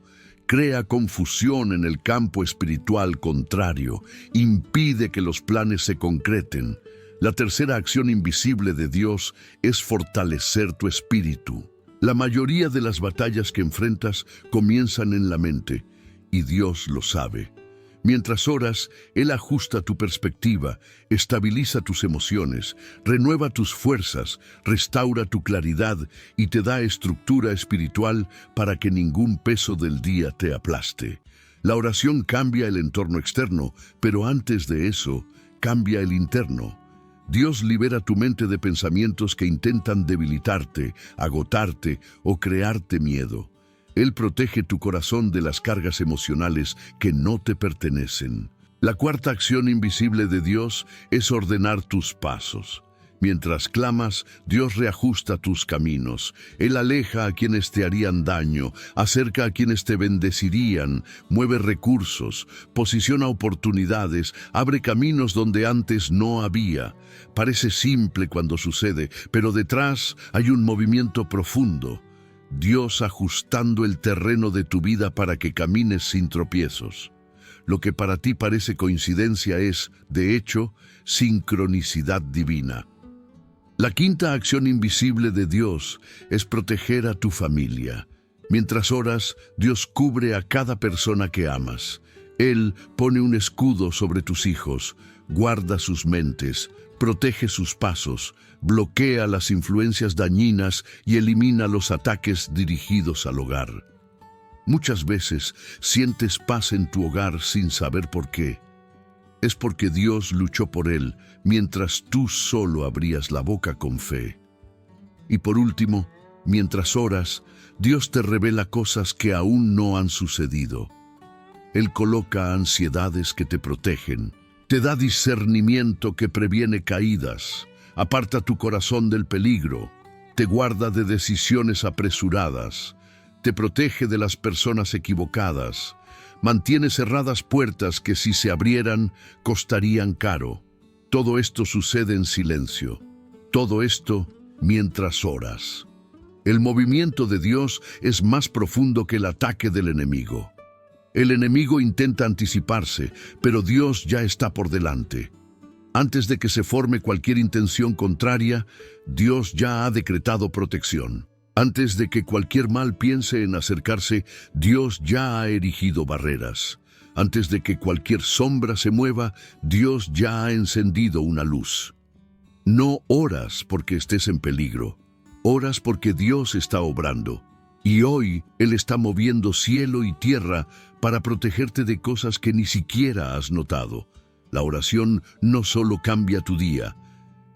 crea confusión en el campo espiritual contrario, impide que los planes se concreten. La tercera acción invisible de Dios es fortalecer tu espíritu. La mayoría de las batallas que enfrentas comienzan en la mente, y Dios lo sabe. Mientras oras, Él ajusta tu perspectiva, estabiliza tus emociones, renueva tus fuerzas, restaura tu claridad y te da estructura espiritual para que ningún peso del día te aplaste. La oración cambia el entorno externo, pero antes de eso, cambia el interno. Dios libera tu mente de pensamientos que intentan debilitarte, agotarte o crearte miedo. Él protege tu corazón de las cargas emocionales que no te pertenecen. La cuarta acción invisible de Dios es ordenar tus pasos. Mientras clamas, Dios reajusta tus caminos. Él aleja a quienes te harían daño, acerca a quienes te bendecirían, mueve recursos, posiciona oportunidades, abre caminos donde antes no había. Parece simple cuando sucede, pero detrás hay un movimiento profundo. Dios ajustando el terreno de tu vida para que camines sin tropiezos. Lo que para ti parece coincidencia es, de hecho, sincronicidad divina. La quinta acción invisible de Dios es proteger a tu familia. Mientras oras, Dios cubre a cada persona que amas. Él pone un escudo sobre tus hijos, guarda sus mentes, protege sus pasos, bloquea las influencias dañinas y elimina los ataques dirigidos al hogar. Muchas veces sientes paz en tu hogar sin saber por qué. Es porque Dios luchó por él mientras tú solo abrías la boca con fe. Y por último, mientras oras, Dios te revela cosas que aún no han sucedido. Él coloca ansiedades que te protegen, te da discernimiento que previene caídas, aparta tu corazón del peligro, te guarda de decisiones apresuradas, te protege de las personas equivocadas, mantiene cerradas puertas que si se abrieran costarían caro. Todo esto sucede en silencio. Todo esto mientras oras. El movimiento de Dios es más profundo que el ataque del enemigo. El enemigo intenta anticiparse, pero Dios ya está por delante. Antes de que se forme cualquier intención contraria, Dios ya ha decretado protección. Antes de que cualquier mal piense en acercarse, Dios ya ha erigido barreras. Antes de que cualquier sombra se mueva, Dios ya ha encendido una luz. No oras porque estés en peligro, oras porque Dios está obrando. Y hoy Él está moviendo cielo y tierra para protegerte de cosas que ni siquiera has notado. La oración no solo cambia tu día,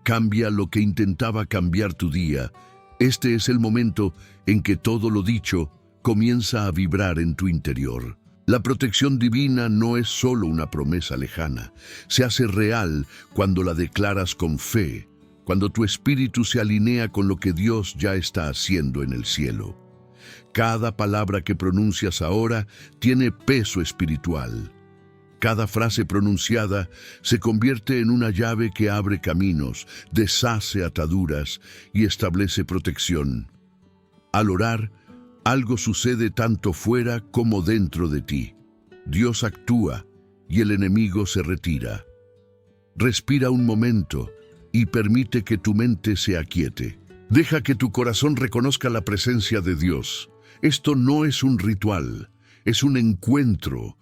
cambia lo que intentaba cambiar tu día. Este es el momento en que todo lo dicho comienza a vibrar en tu interior. La protección divina no es solo una promesa lejana, se hace real cuando la declaras con fe, cuando tu espíritu se alinea con lo que Dios ya está haciendo en el cielo. Cada palabra que pronuncias ahora tiene peso espiritual. Cada frase pronunciada se convierte en una llave que abre caminos, deshace ataduras y establece protección. Al orar, algo sucede tanto fuera como dentro de ti. Dios actúa y el enemigo se retira. Respira un momento y permite que tu mente se aquiete. Deja que tu corazón reconozca la presencia de Dios. Esto no es un ritual, es un encuentro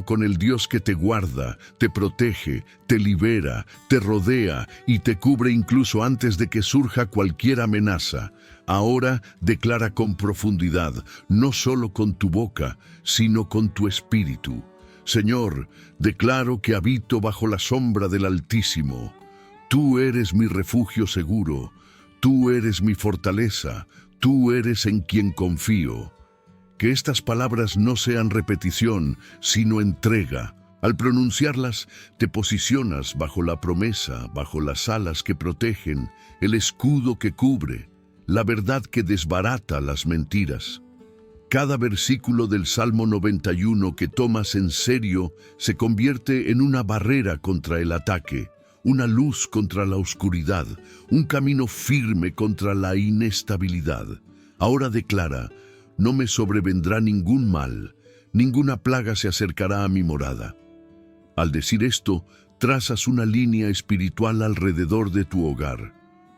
con el Dios que te guarda, te protege, te libera, te rodea y te cubre incluso antes de que surja cualquier amenaza. Ahora declara con profundidad, no solo con tu boca, sino con tu espíritu. Señor, declaro que habito bajo la sombra del Altísimo. Tú eres mi refugio seguro, tú eres mi fortaleza, tú eres en quien confío. Que estas palabras no sean repetición, sino entrega. Al pronunciarlas, te posicionas bajo la promesa, bajo las alas que protegen, el escudo que cubre, la verdad que desbarata las mentiras. Cada versículo del Salmo 91 que tomas en serio se convierte en una barrera contra el ataque, una luz contra la oscuridad, un camino firme contra la inestabilidad. Ahora declara, no me sobrevendrá ningún mal, ninguna plaga se acercará a mi morada. Al decir esto, trazas una línea espiritual alrededor de tu hogar,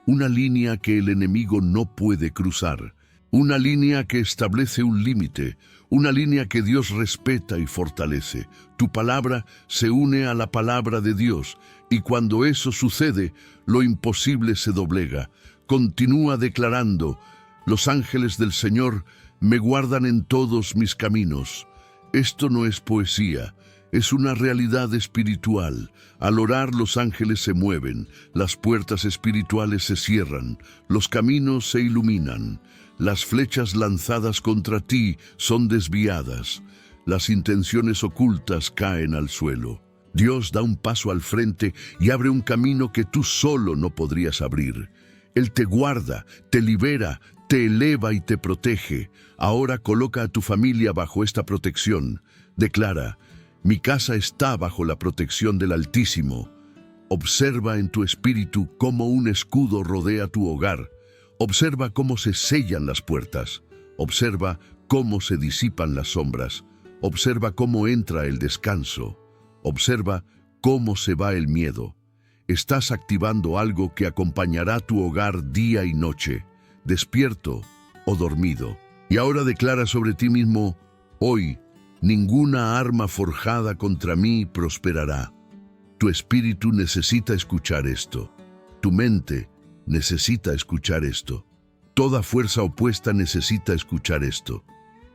una línea que el enemigo no puede cruzar, una línea que establece un límite, una línea que Dios respeta y fortalece. Tu palabra se une a la palabra de Dios, y cuando eso sucede, lo imposible se doblega. Continúa declarando, los ángeles del Señor me guardan en todos mis caminos. Esto no es poesía, es una realidad espiritual. Al orar los ángeles se mueven, las puertas espirituales se cierran, los caminos se iluminan, las flechas lanzadas contra ti son desviadas, las intenciones ocultas caen al suelo. Dios da un paso al frente y abre un camino que tú solo no podrías abrir. Él te guarda, te libera, te eleva y te protege. Ahora coloca a tu familia bajo esta protección. Declara, mi casa está bajo la protección del Altísimo. Observa en tu espíritu cómo un escudo rodea tu hogar. Observa cómo se sellan las puertas. Observa cómo se disipan las sombras. Observa cómo entra el descanso. Observa cómo se va el miedo. Estás activando algo que acompañará tu hogar día y noche, despierto o dormido. Y ahora declara sobre ti mismo, hoy, ninguna arma forjada contra mí prosperará. Tu espíritu necesita escuchar esto. Tu mente necesita escuchar esto. Toda fuerza opuesta necesita escuchar esto.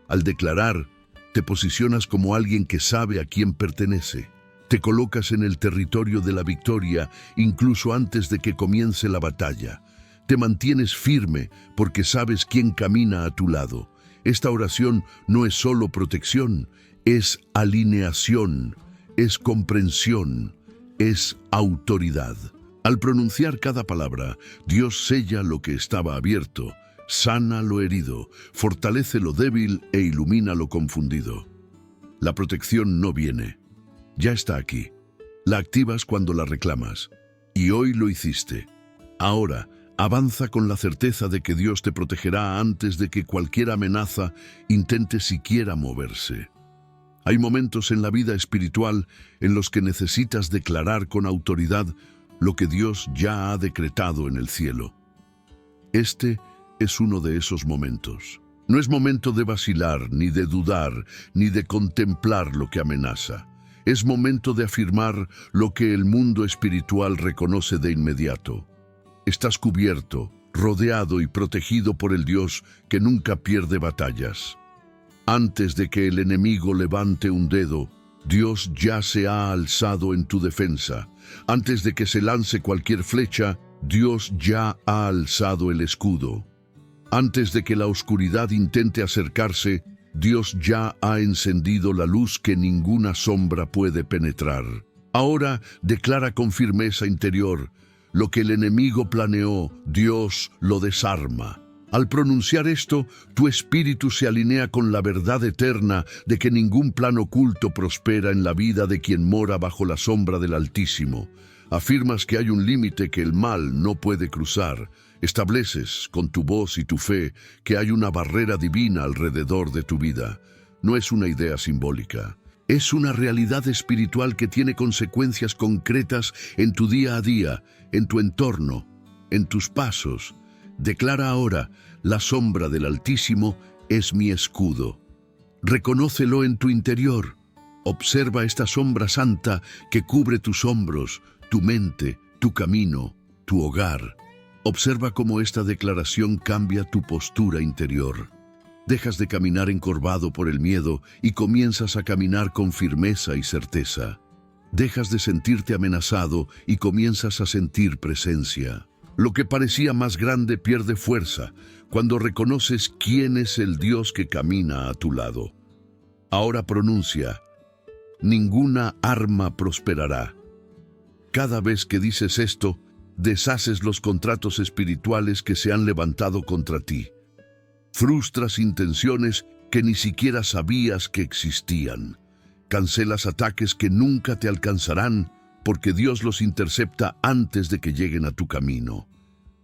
Al declarar, te posicionas como alguien que sabe a quién pertenece. Te colocas en el territorio de la victoria incluso antes de que comience la batalla. Te mantienes firme porque sabes quién camina a tu lado. Esta oración no es solo protección, es alineación, es comprensión, es autoridad. Al pronunciar cada palabra, Dios sella lo que estaba abierto, sana lo herido, fortalece lo débil e ilumina lo confundido. La protección no viene. Ya está aquí. La activas cuando la reclamas. Y hoy lo hiciste. Ahora, avanza con la certeza de que Dios te protegerá antes de que cualquier amenaza intente siquiera moverse. Hay momentos en la vida espiritual en los que necesitas declarar con autoridad lo que Dios ya ha decretado en el cielo. Este es uno de esos momentos. No es momento de vacilar, ni de dudar, ni de contemplar lo que amenaza. Es momento de afirmar lo que el mundo espiritual reconoce de inmediato. Estás cubierto, rodeado y protegido por el Dios que nunca pierde batallas. Antes de que el enemigo levante un dedo, Dios ya se ha alzado en tu defensa. Antes de que se lance cualquier flecha, Dios ya ha alzado el escudo. Antes de que la oscuridad intente acercarse, Dios ya ha encendido la luz que ninguna sombra puede penetrar. Ahora declara con firmeza interior: lo que el enemigo planeó, Dios lo desarma. Al pronunciar esto, tu espíritu se alinea con la verdad eterna de que ningún plan oculto prospera en la vida de quien mora bajo la sombra del Altísimo. Afirmas que hay un límite que el mal no puede cruzar. Estableces, con tu voz y tu fe, que hay una barrera divina alrededor de tu vida. No es una idea simbólica. Es una realidad espiritual que tiene consecuencias concretas en tu día a día, en tu entorno, en tus pasos. Declara ahora: la sombra del Altísimo es mi escudo. Reconócelo en tu interior. Observa esta sombra santa que cubre tus hombros, tu mente, tu camino, tu hogar. Observa cómo esta declaración cambia tu postura interior. Dejas de caminar encorvado por el miedo y comienzas a caminar con firmeza y certeza. Dejas de sentirte amenazado y comienzas a sentir presencia. Lo que parecía más grande pierde fuerza cuando reconoces quién es el Dios que camina a tu lado. Ahora pronuncia: ninguna arma prosperará. Cada vez que dices esto, deshaces los contratos espirituales que se han levantado contra ti. Frustras intenciones que ni siquiera sabías que existían. Cancelas ataques que nunca te alcanzarán porque Dios los intercepta antes de que lleguen a tu camino.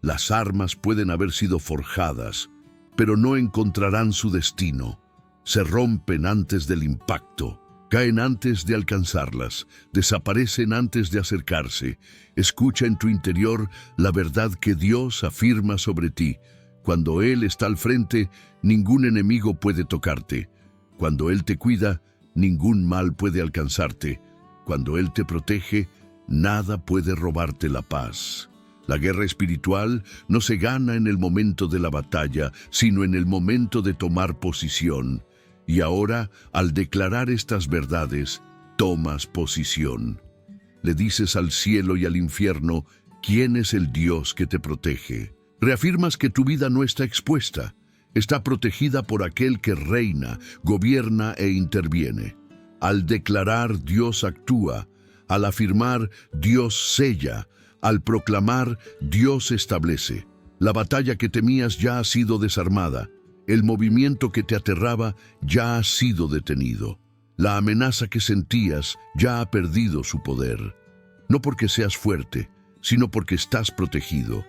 Las armas pueden haber sido forjadas, pero no encontrarán su destino. Se rompen antes del impacto. Caen antes de alcanzarlas, desaparecen antes de acercarse. Escucha en tu interior la verdad que Dios afirma sobre ti. Cuando Él está al frente, ningún enemigo puede tocarte. Cuando Él te cuida, ningún mal puede alcanzarte. Cuando Él te protege, nada puede robarte la paz. La guerra espiritual no se gana en el momento de la batalla, sino en el momento de tomar posición. Y ahora, al declarar estas verdades, tomas posición. Le dices al cielo y al infierno quién es el Dios que te protege. Reafirmas que tu vida no está expuesta, está protegida por aquel que reina, gobierna e interviene. Al declarar, Dios actúa. Al afirmar, Dios sella. Al proclamar, Dios establece. La batalla que temías ya ha sido desarmada. El movimiento que te aterraba ya ha sido detenido. La amenaza que sentías ya ha perdido su poder. No porque seas fuerte, sino porque estás protegido.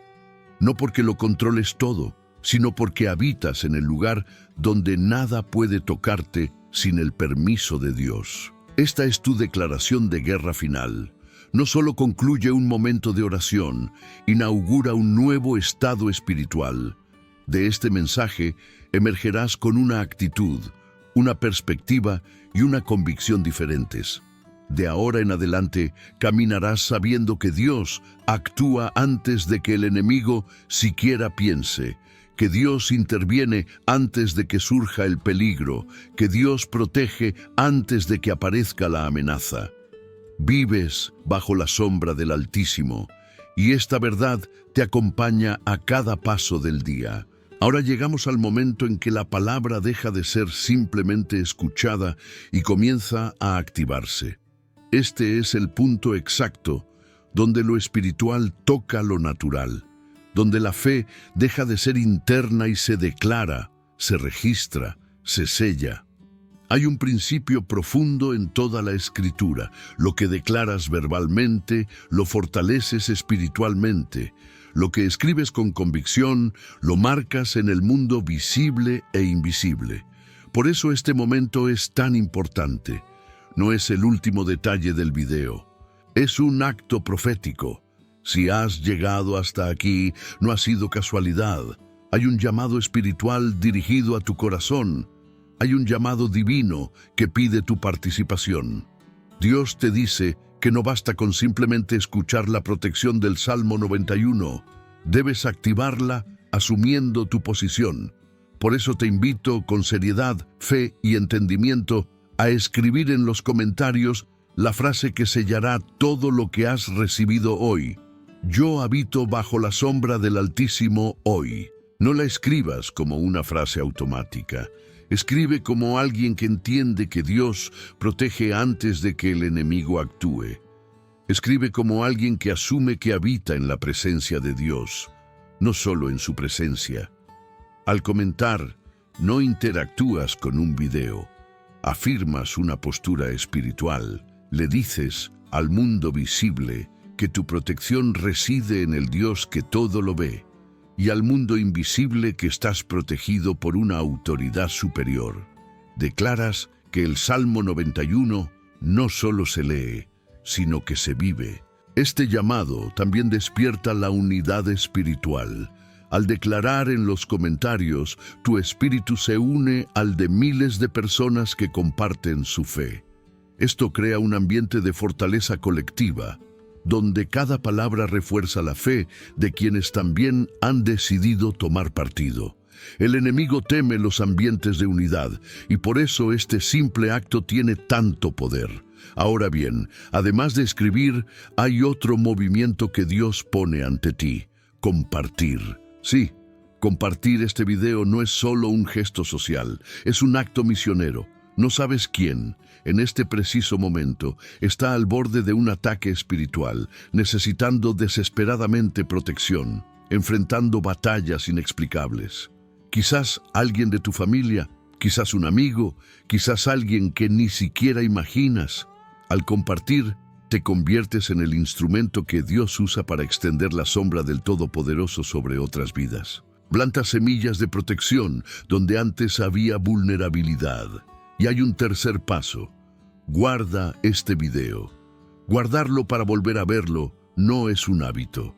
No porque lo controles todo, sino porque habitas en el lugar donde nada puede tocarte sin el permiso de Dios. Esta es tu declaración de guerra final. No solo concluye un momento de oración, inaugura un nuevo estado espiritual. De este mensaje emergerás con una actitud, una perspectiva y una convicción diferentes. De ahora en adelante caminarás sabiendo que Dios actúa antes de que el enemigo siquiera piense, que Dios interviene antes de que surja el peligro, que Dios protege antes de que aparezca la amenaza. Vives bajo la sombra del Altísimo, y esta verdad te acompaña a cada paso del día. Ahora llegamos al momento en que la palabra deja de ser simplemente escuchada y comienza a activarse. Este es el punto exacto donde lo espiritual toca lo natural, donde la fe deja de ser interna y se declara, se registra, se sella. Hay un principio profundo en toda la Escritura. Lo que declaras verbalmente, lo fortaleces espiritualmente. Lo que escribes con convicción, lo marcas en el mundo visible e invisible. Por eso este momento es tan importante. No es el último detalle del video. Es un acto profético. Si has llegado hasta aquí, no ha sido casualidad. Hay un llamado espiritual dirigido a tu corazón. Hay un llamado divino que pide tu participación. Dios te dice que no basta con simplemente escuchar la protección del Salmo 91. Debes activarla asumiendo tu posición. Por eso te invito con seriedad, fe y entendimiento a escribir en los comentarios la frase que sellará todo lo que has recibido hoy. Yo habito bajo la sombra del Altísimo hoy. No la escribas como una frase automática. Escribe como alguien que entiende que Dios protege antes de que el enemigo actúe. Escribe como alguien que asume que habita en la presencia de Dios, no solo en su presencia. Al comentar, no interactúas con un video. Afirmas una postura espiritual. Le dices al mundo visible que tu protección reside en el Dios que todo lo ve, y al mundo invisible que estás protegido por una autoridad superior. Declaras que el Salmo 91 no solo se lee, sino que se vive. Este llamado también despierta la unidad espiritual. Al declarar en los comentarios, tu espíritu se une al de miles de personas que comparten su fe. Esto crea un ambiente de fortaleza colectiva, donde cada palabra refuerza la fe de quienes también han decidido tomar partido. El enemigo teme los ambientes de unidad, y por eso este simple acto tiene tanto poder. Ahora bien, además de escribir, hay otro movimiento que Dios pone ante ti: compartir. Sí, compartir este video no es solo un gesto social, es un acto misionero. No sabes quién, en este preciso momento, está al borde de un ataque espiritual, necesitando desesperadamente protección, enfrentando batallas inexplicables. Quizás alguien de tu familia, quizás un amigo, quizás alguien que ni siquiera imaginas. Al compartir, te conviertes en el instrumento que Dios usa para extender la sombra del Todopoderoso sobre otras vidas. Plantas semillas de protección donde antes había vulnerabilidad. Y hay un tercer paso: guarda este video. Guardarlo para volver a verlo no es un hábito,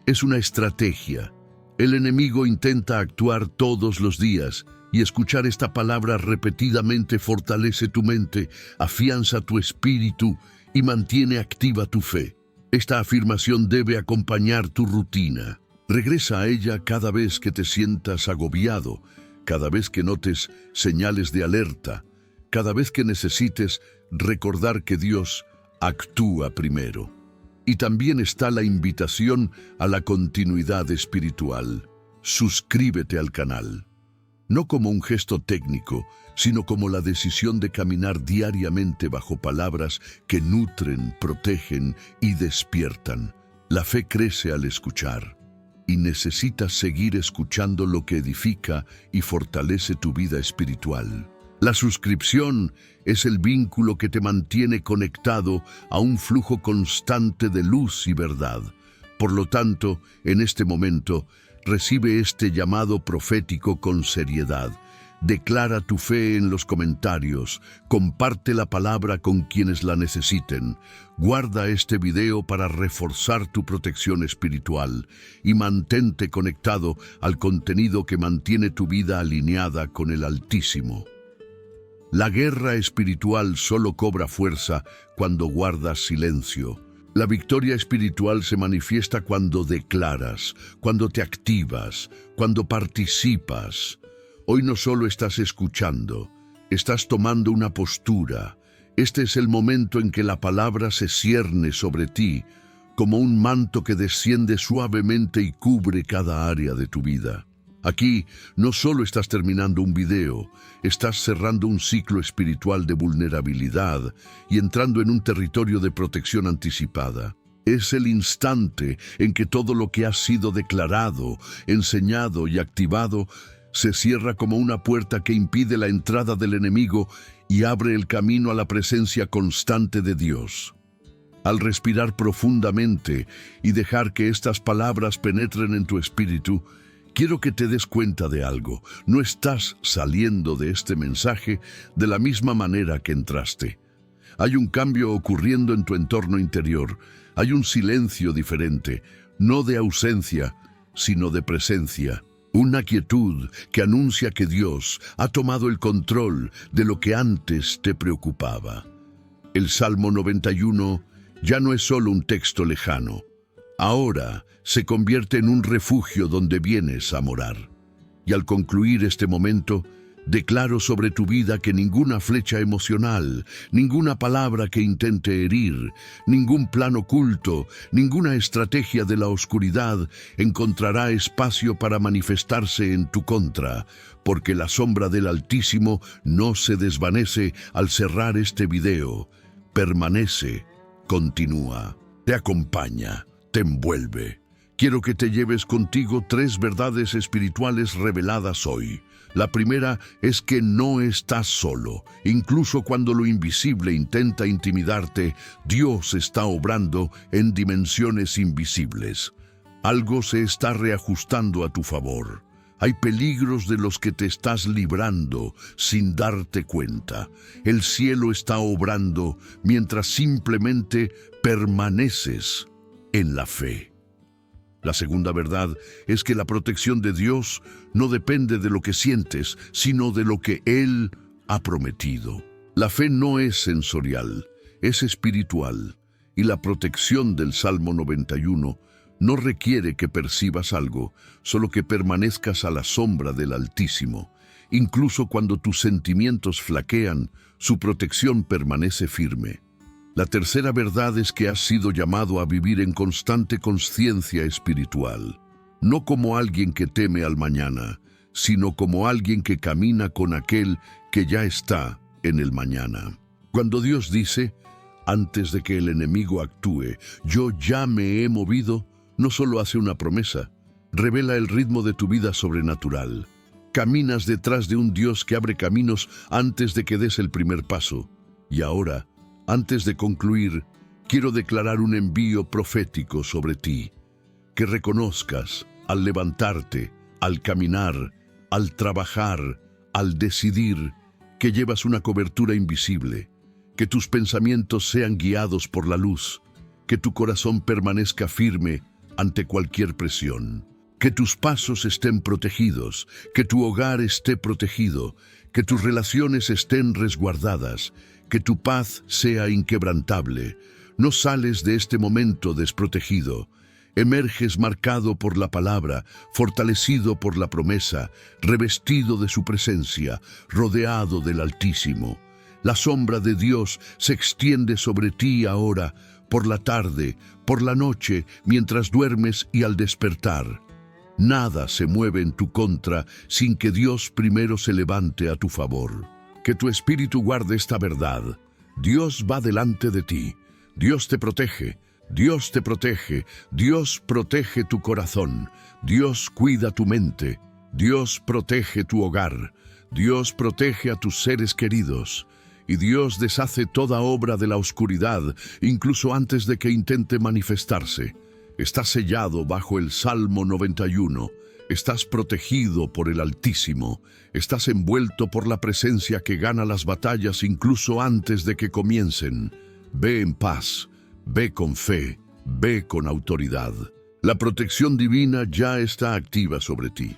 es una estrategia. El enemigo intenta actuar todos los días, y escuchar esta palabra repetidamente fortalece tu mente, afianza tu espíritu y mantiene activa tu fe. Esta afirmación debe acompañar tu rutina. Regresa a ella cada vez que te sientas agobiado, cada vez que notes señales de alerta, cada vez que necesites recordar que Dios actúa primero. Y también está la invitación a la continuidad espiritual. Suscríbete al canal, no como un gesto técnico, sino como la decisión de caminar diariamente bajo palabras que nutren, protegen y despiertan. La fe crece al escuchar, y necesitas seguir escuchando lo que edifica y fortalece tu vida espiritual. La suscripción es el vínculo que te mantiene conectado a un flujo constante de luz y verdad. Por lo tanto, en este momento, recibe este llamado profético con seriedad. Declara tu fe en los comentarios, comparte la palabra con quienes la necesiten, guarda este video para reforzar tu protección espiritual y mantente conectado al contenido que mantiene tu vida alineada con el Altísimo. La guerra espiritual solo cobra fuerza cuando guardas silencio. La victoria espiritual se manifiesta cuando declaras, cuando te activas, cuando participas. Hoy no solo estás escuchando, estás tomando una postura. Este es el momento en que la palabra se cierne sobre ti, como un manto que desciende suavemente y cubre cada área de tu vida. Aquí no solo estás terminando un video, estás cerrando un ciclo espiritual de vulnerabilidad y entrando en un territorio de protección anticipada. Es el instante en que todo lo que ha sido declarado, enseñado y activado se cierra como una puerta que impide la entrada del enemigo y abre el camino a la presencia constante de Dios. Al respirar profundamente y dejar que estas palabras penetren en tu espíritu, quiero que te des cuenta de algo. No estás saliendo de este mensaje de la misma manera que entraste. Hay un cambio ocurriendo en tu entorno interior. Hay un silencio diferente, no de ausencia, sino de presencia. Una quietud que anuncia que Dios ha tomado el control de lo que antes te preocupaba. El Salmo 91 ya no es solo un texto lejano. Ahora se convierte en un refugio donde vienes a morar. Y al concluir este momento, declaro sobre tu vida que ninguna flecha emocional, ninguna palabra que intente herir, ningún plan oculto, ninguna estrategia de la oscuridad encontrará espacio para manifestarse en tu contra, porque la sombra del Altísimo no se desvanece al cerrar este video. Permanece, continúa, te acompaña, te envuelve. Quiero que te lleves contigo 3 verdades espirituales reveladas hoy. La primera es que no estás solo. Incluso cuando lo invisible intenta intimidarte, Dios está obrando en dimensiones invisibles. Algo se está reajustando a tu favor. Hay peligros de los que te estás librando sin darte cuenta. El cielo está obrando mientras simplemente permaneces en la fe. La segunda verdad es que la protección de Dios no depende de lo que sientes, sino de lo que Él ha prometido. La fe no es sensorial, es espiritual, y la protección del Salmo 91 no requiere que percibas algo, solo que permanezcas a la sombra del Altísimo. Incluso cuando tus sentimientos flaquean, su protección permanece firme. La tercera verdad es que has sido llamado a vivir en constante consciencia espiritual, no como alguien que teme al mañana, sino como alguien que camina con aquel que ya está en el mañana. Cuando Dios dice, antes de que el enemigo actúe, yo ya me he movido, no solo hace una promesa, revela el ritmo de tu vida sobrenatural. Caminas detrás de un Dios que abre caminos antes de que des el primer paso. Y ahora, antes de concluir, quiero declarar un envío profético sobre ti. Que reconozcas, al levantarte, al caminar, al trabajar, al decidir, que llevas una cobertura invisible. Que tus pensamientos sean guiados por la luz. Que tu corazón permanezca firme ante cualquier presión. Que tus pasos estén protegidos, que tu hogar esté protegido, que tus relaciones estén resguardadas, que tu paz sea inquebrantable. No sales de este momento desprotegido. Emerges marcado por la palabra, fortalecido por la promesa, revestido de su presencia, rodeado del Altísimo. La sombra de Dios se extiende sobre ti ahora, por la tarde, por la noche, mientras duermes y al despertar. Nada se mueve en tu contra sin que Dios primero se levante a tu favor. Que tu espíritu guarde esta verdad. Dios va delante de ti. Dios te protege. Dios te protege. Dios protege tu corazón. Dios cuida tu mente. Dios protege tu hogar. Dios protege a tus seres queridos. Y Dios deshace toda obra de la oscuridad, incluso antes de que intente manifestarse. Estás sellado bajo el Salmo 91. Estás protegido por el Altísimo. Estás envuelto por la presencia que gana las batallas incluso antes de que comiencen. Ve en paz, ve con fe, ve con autoridad. La protección divina ya está activa sobre ti.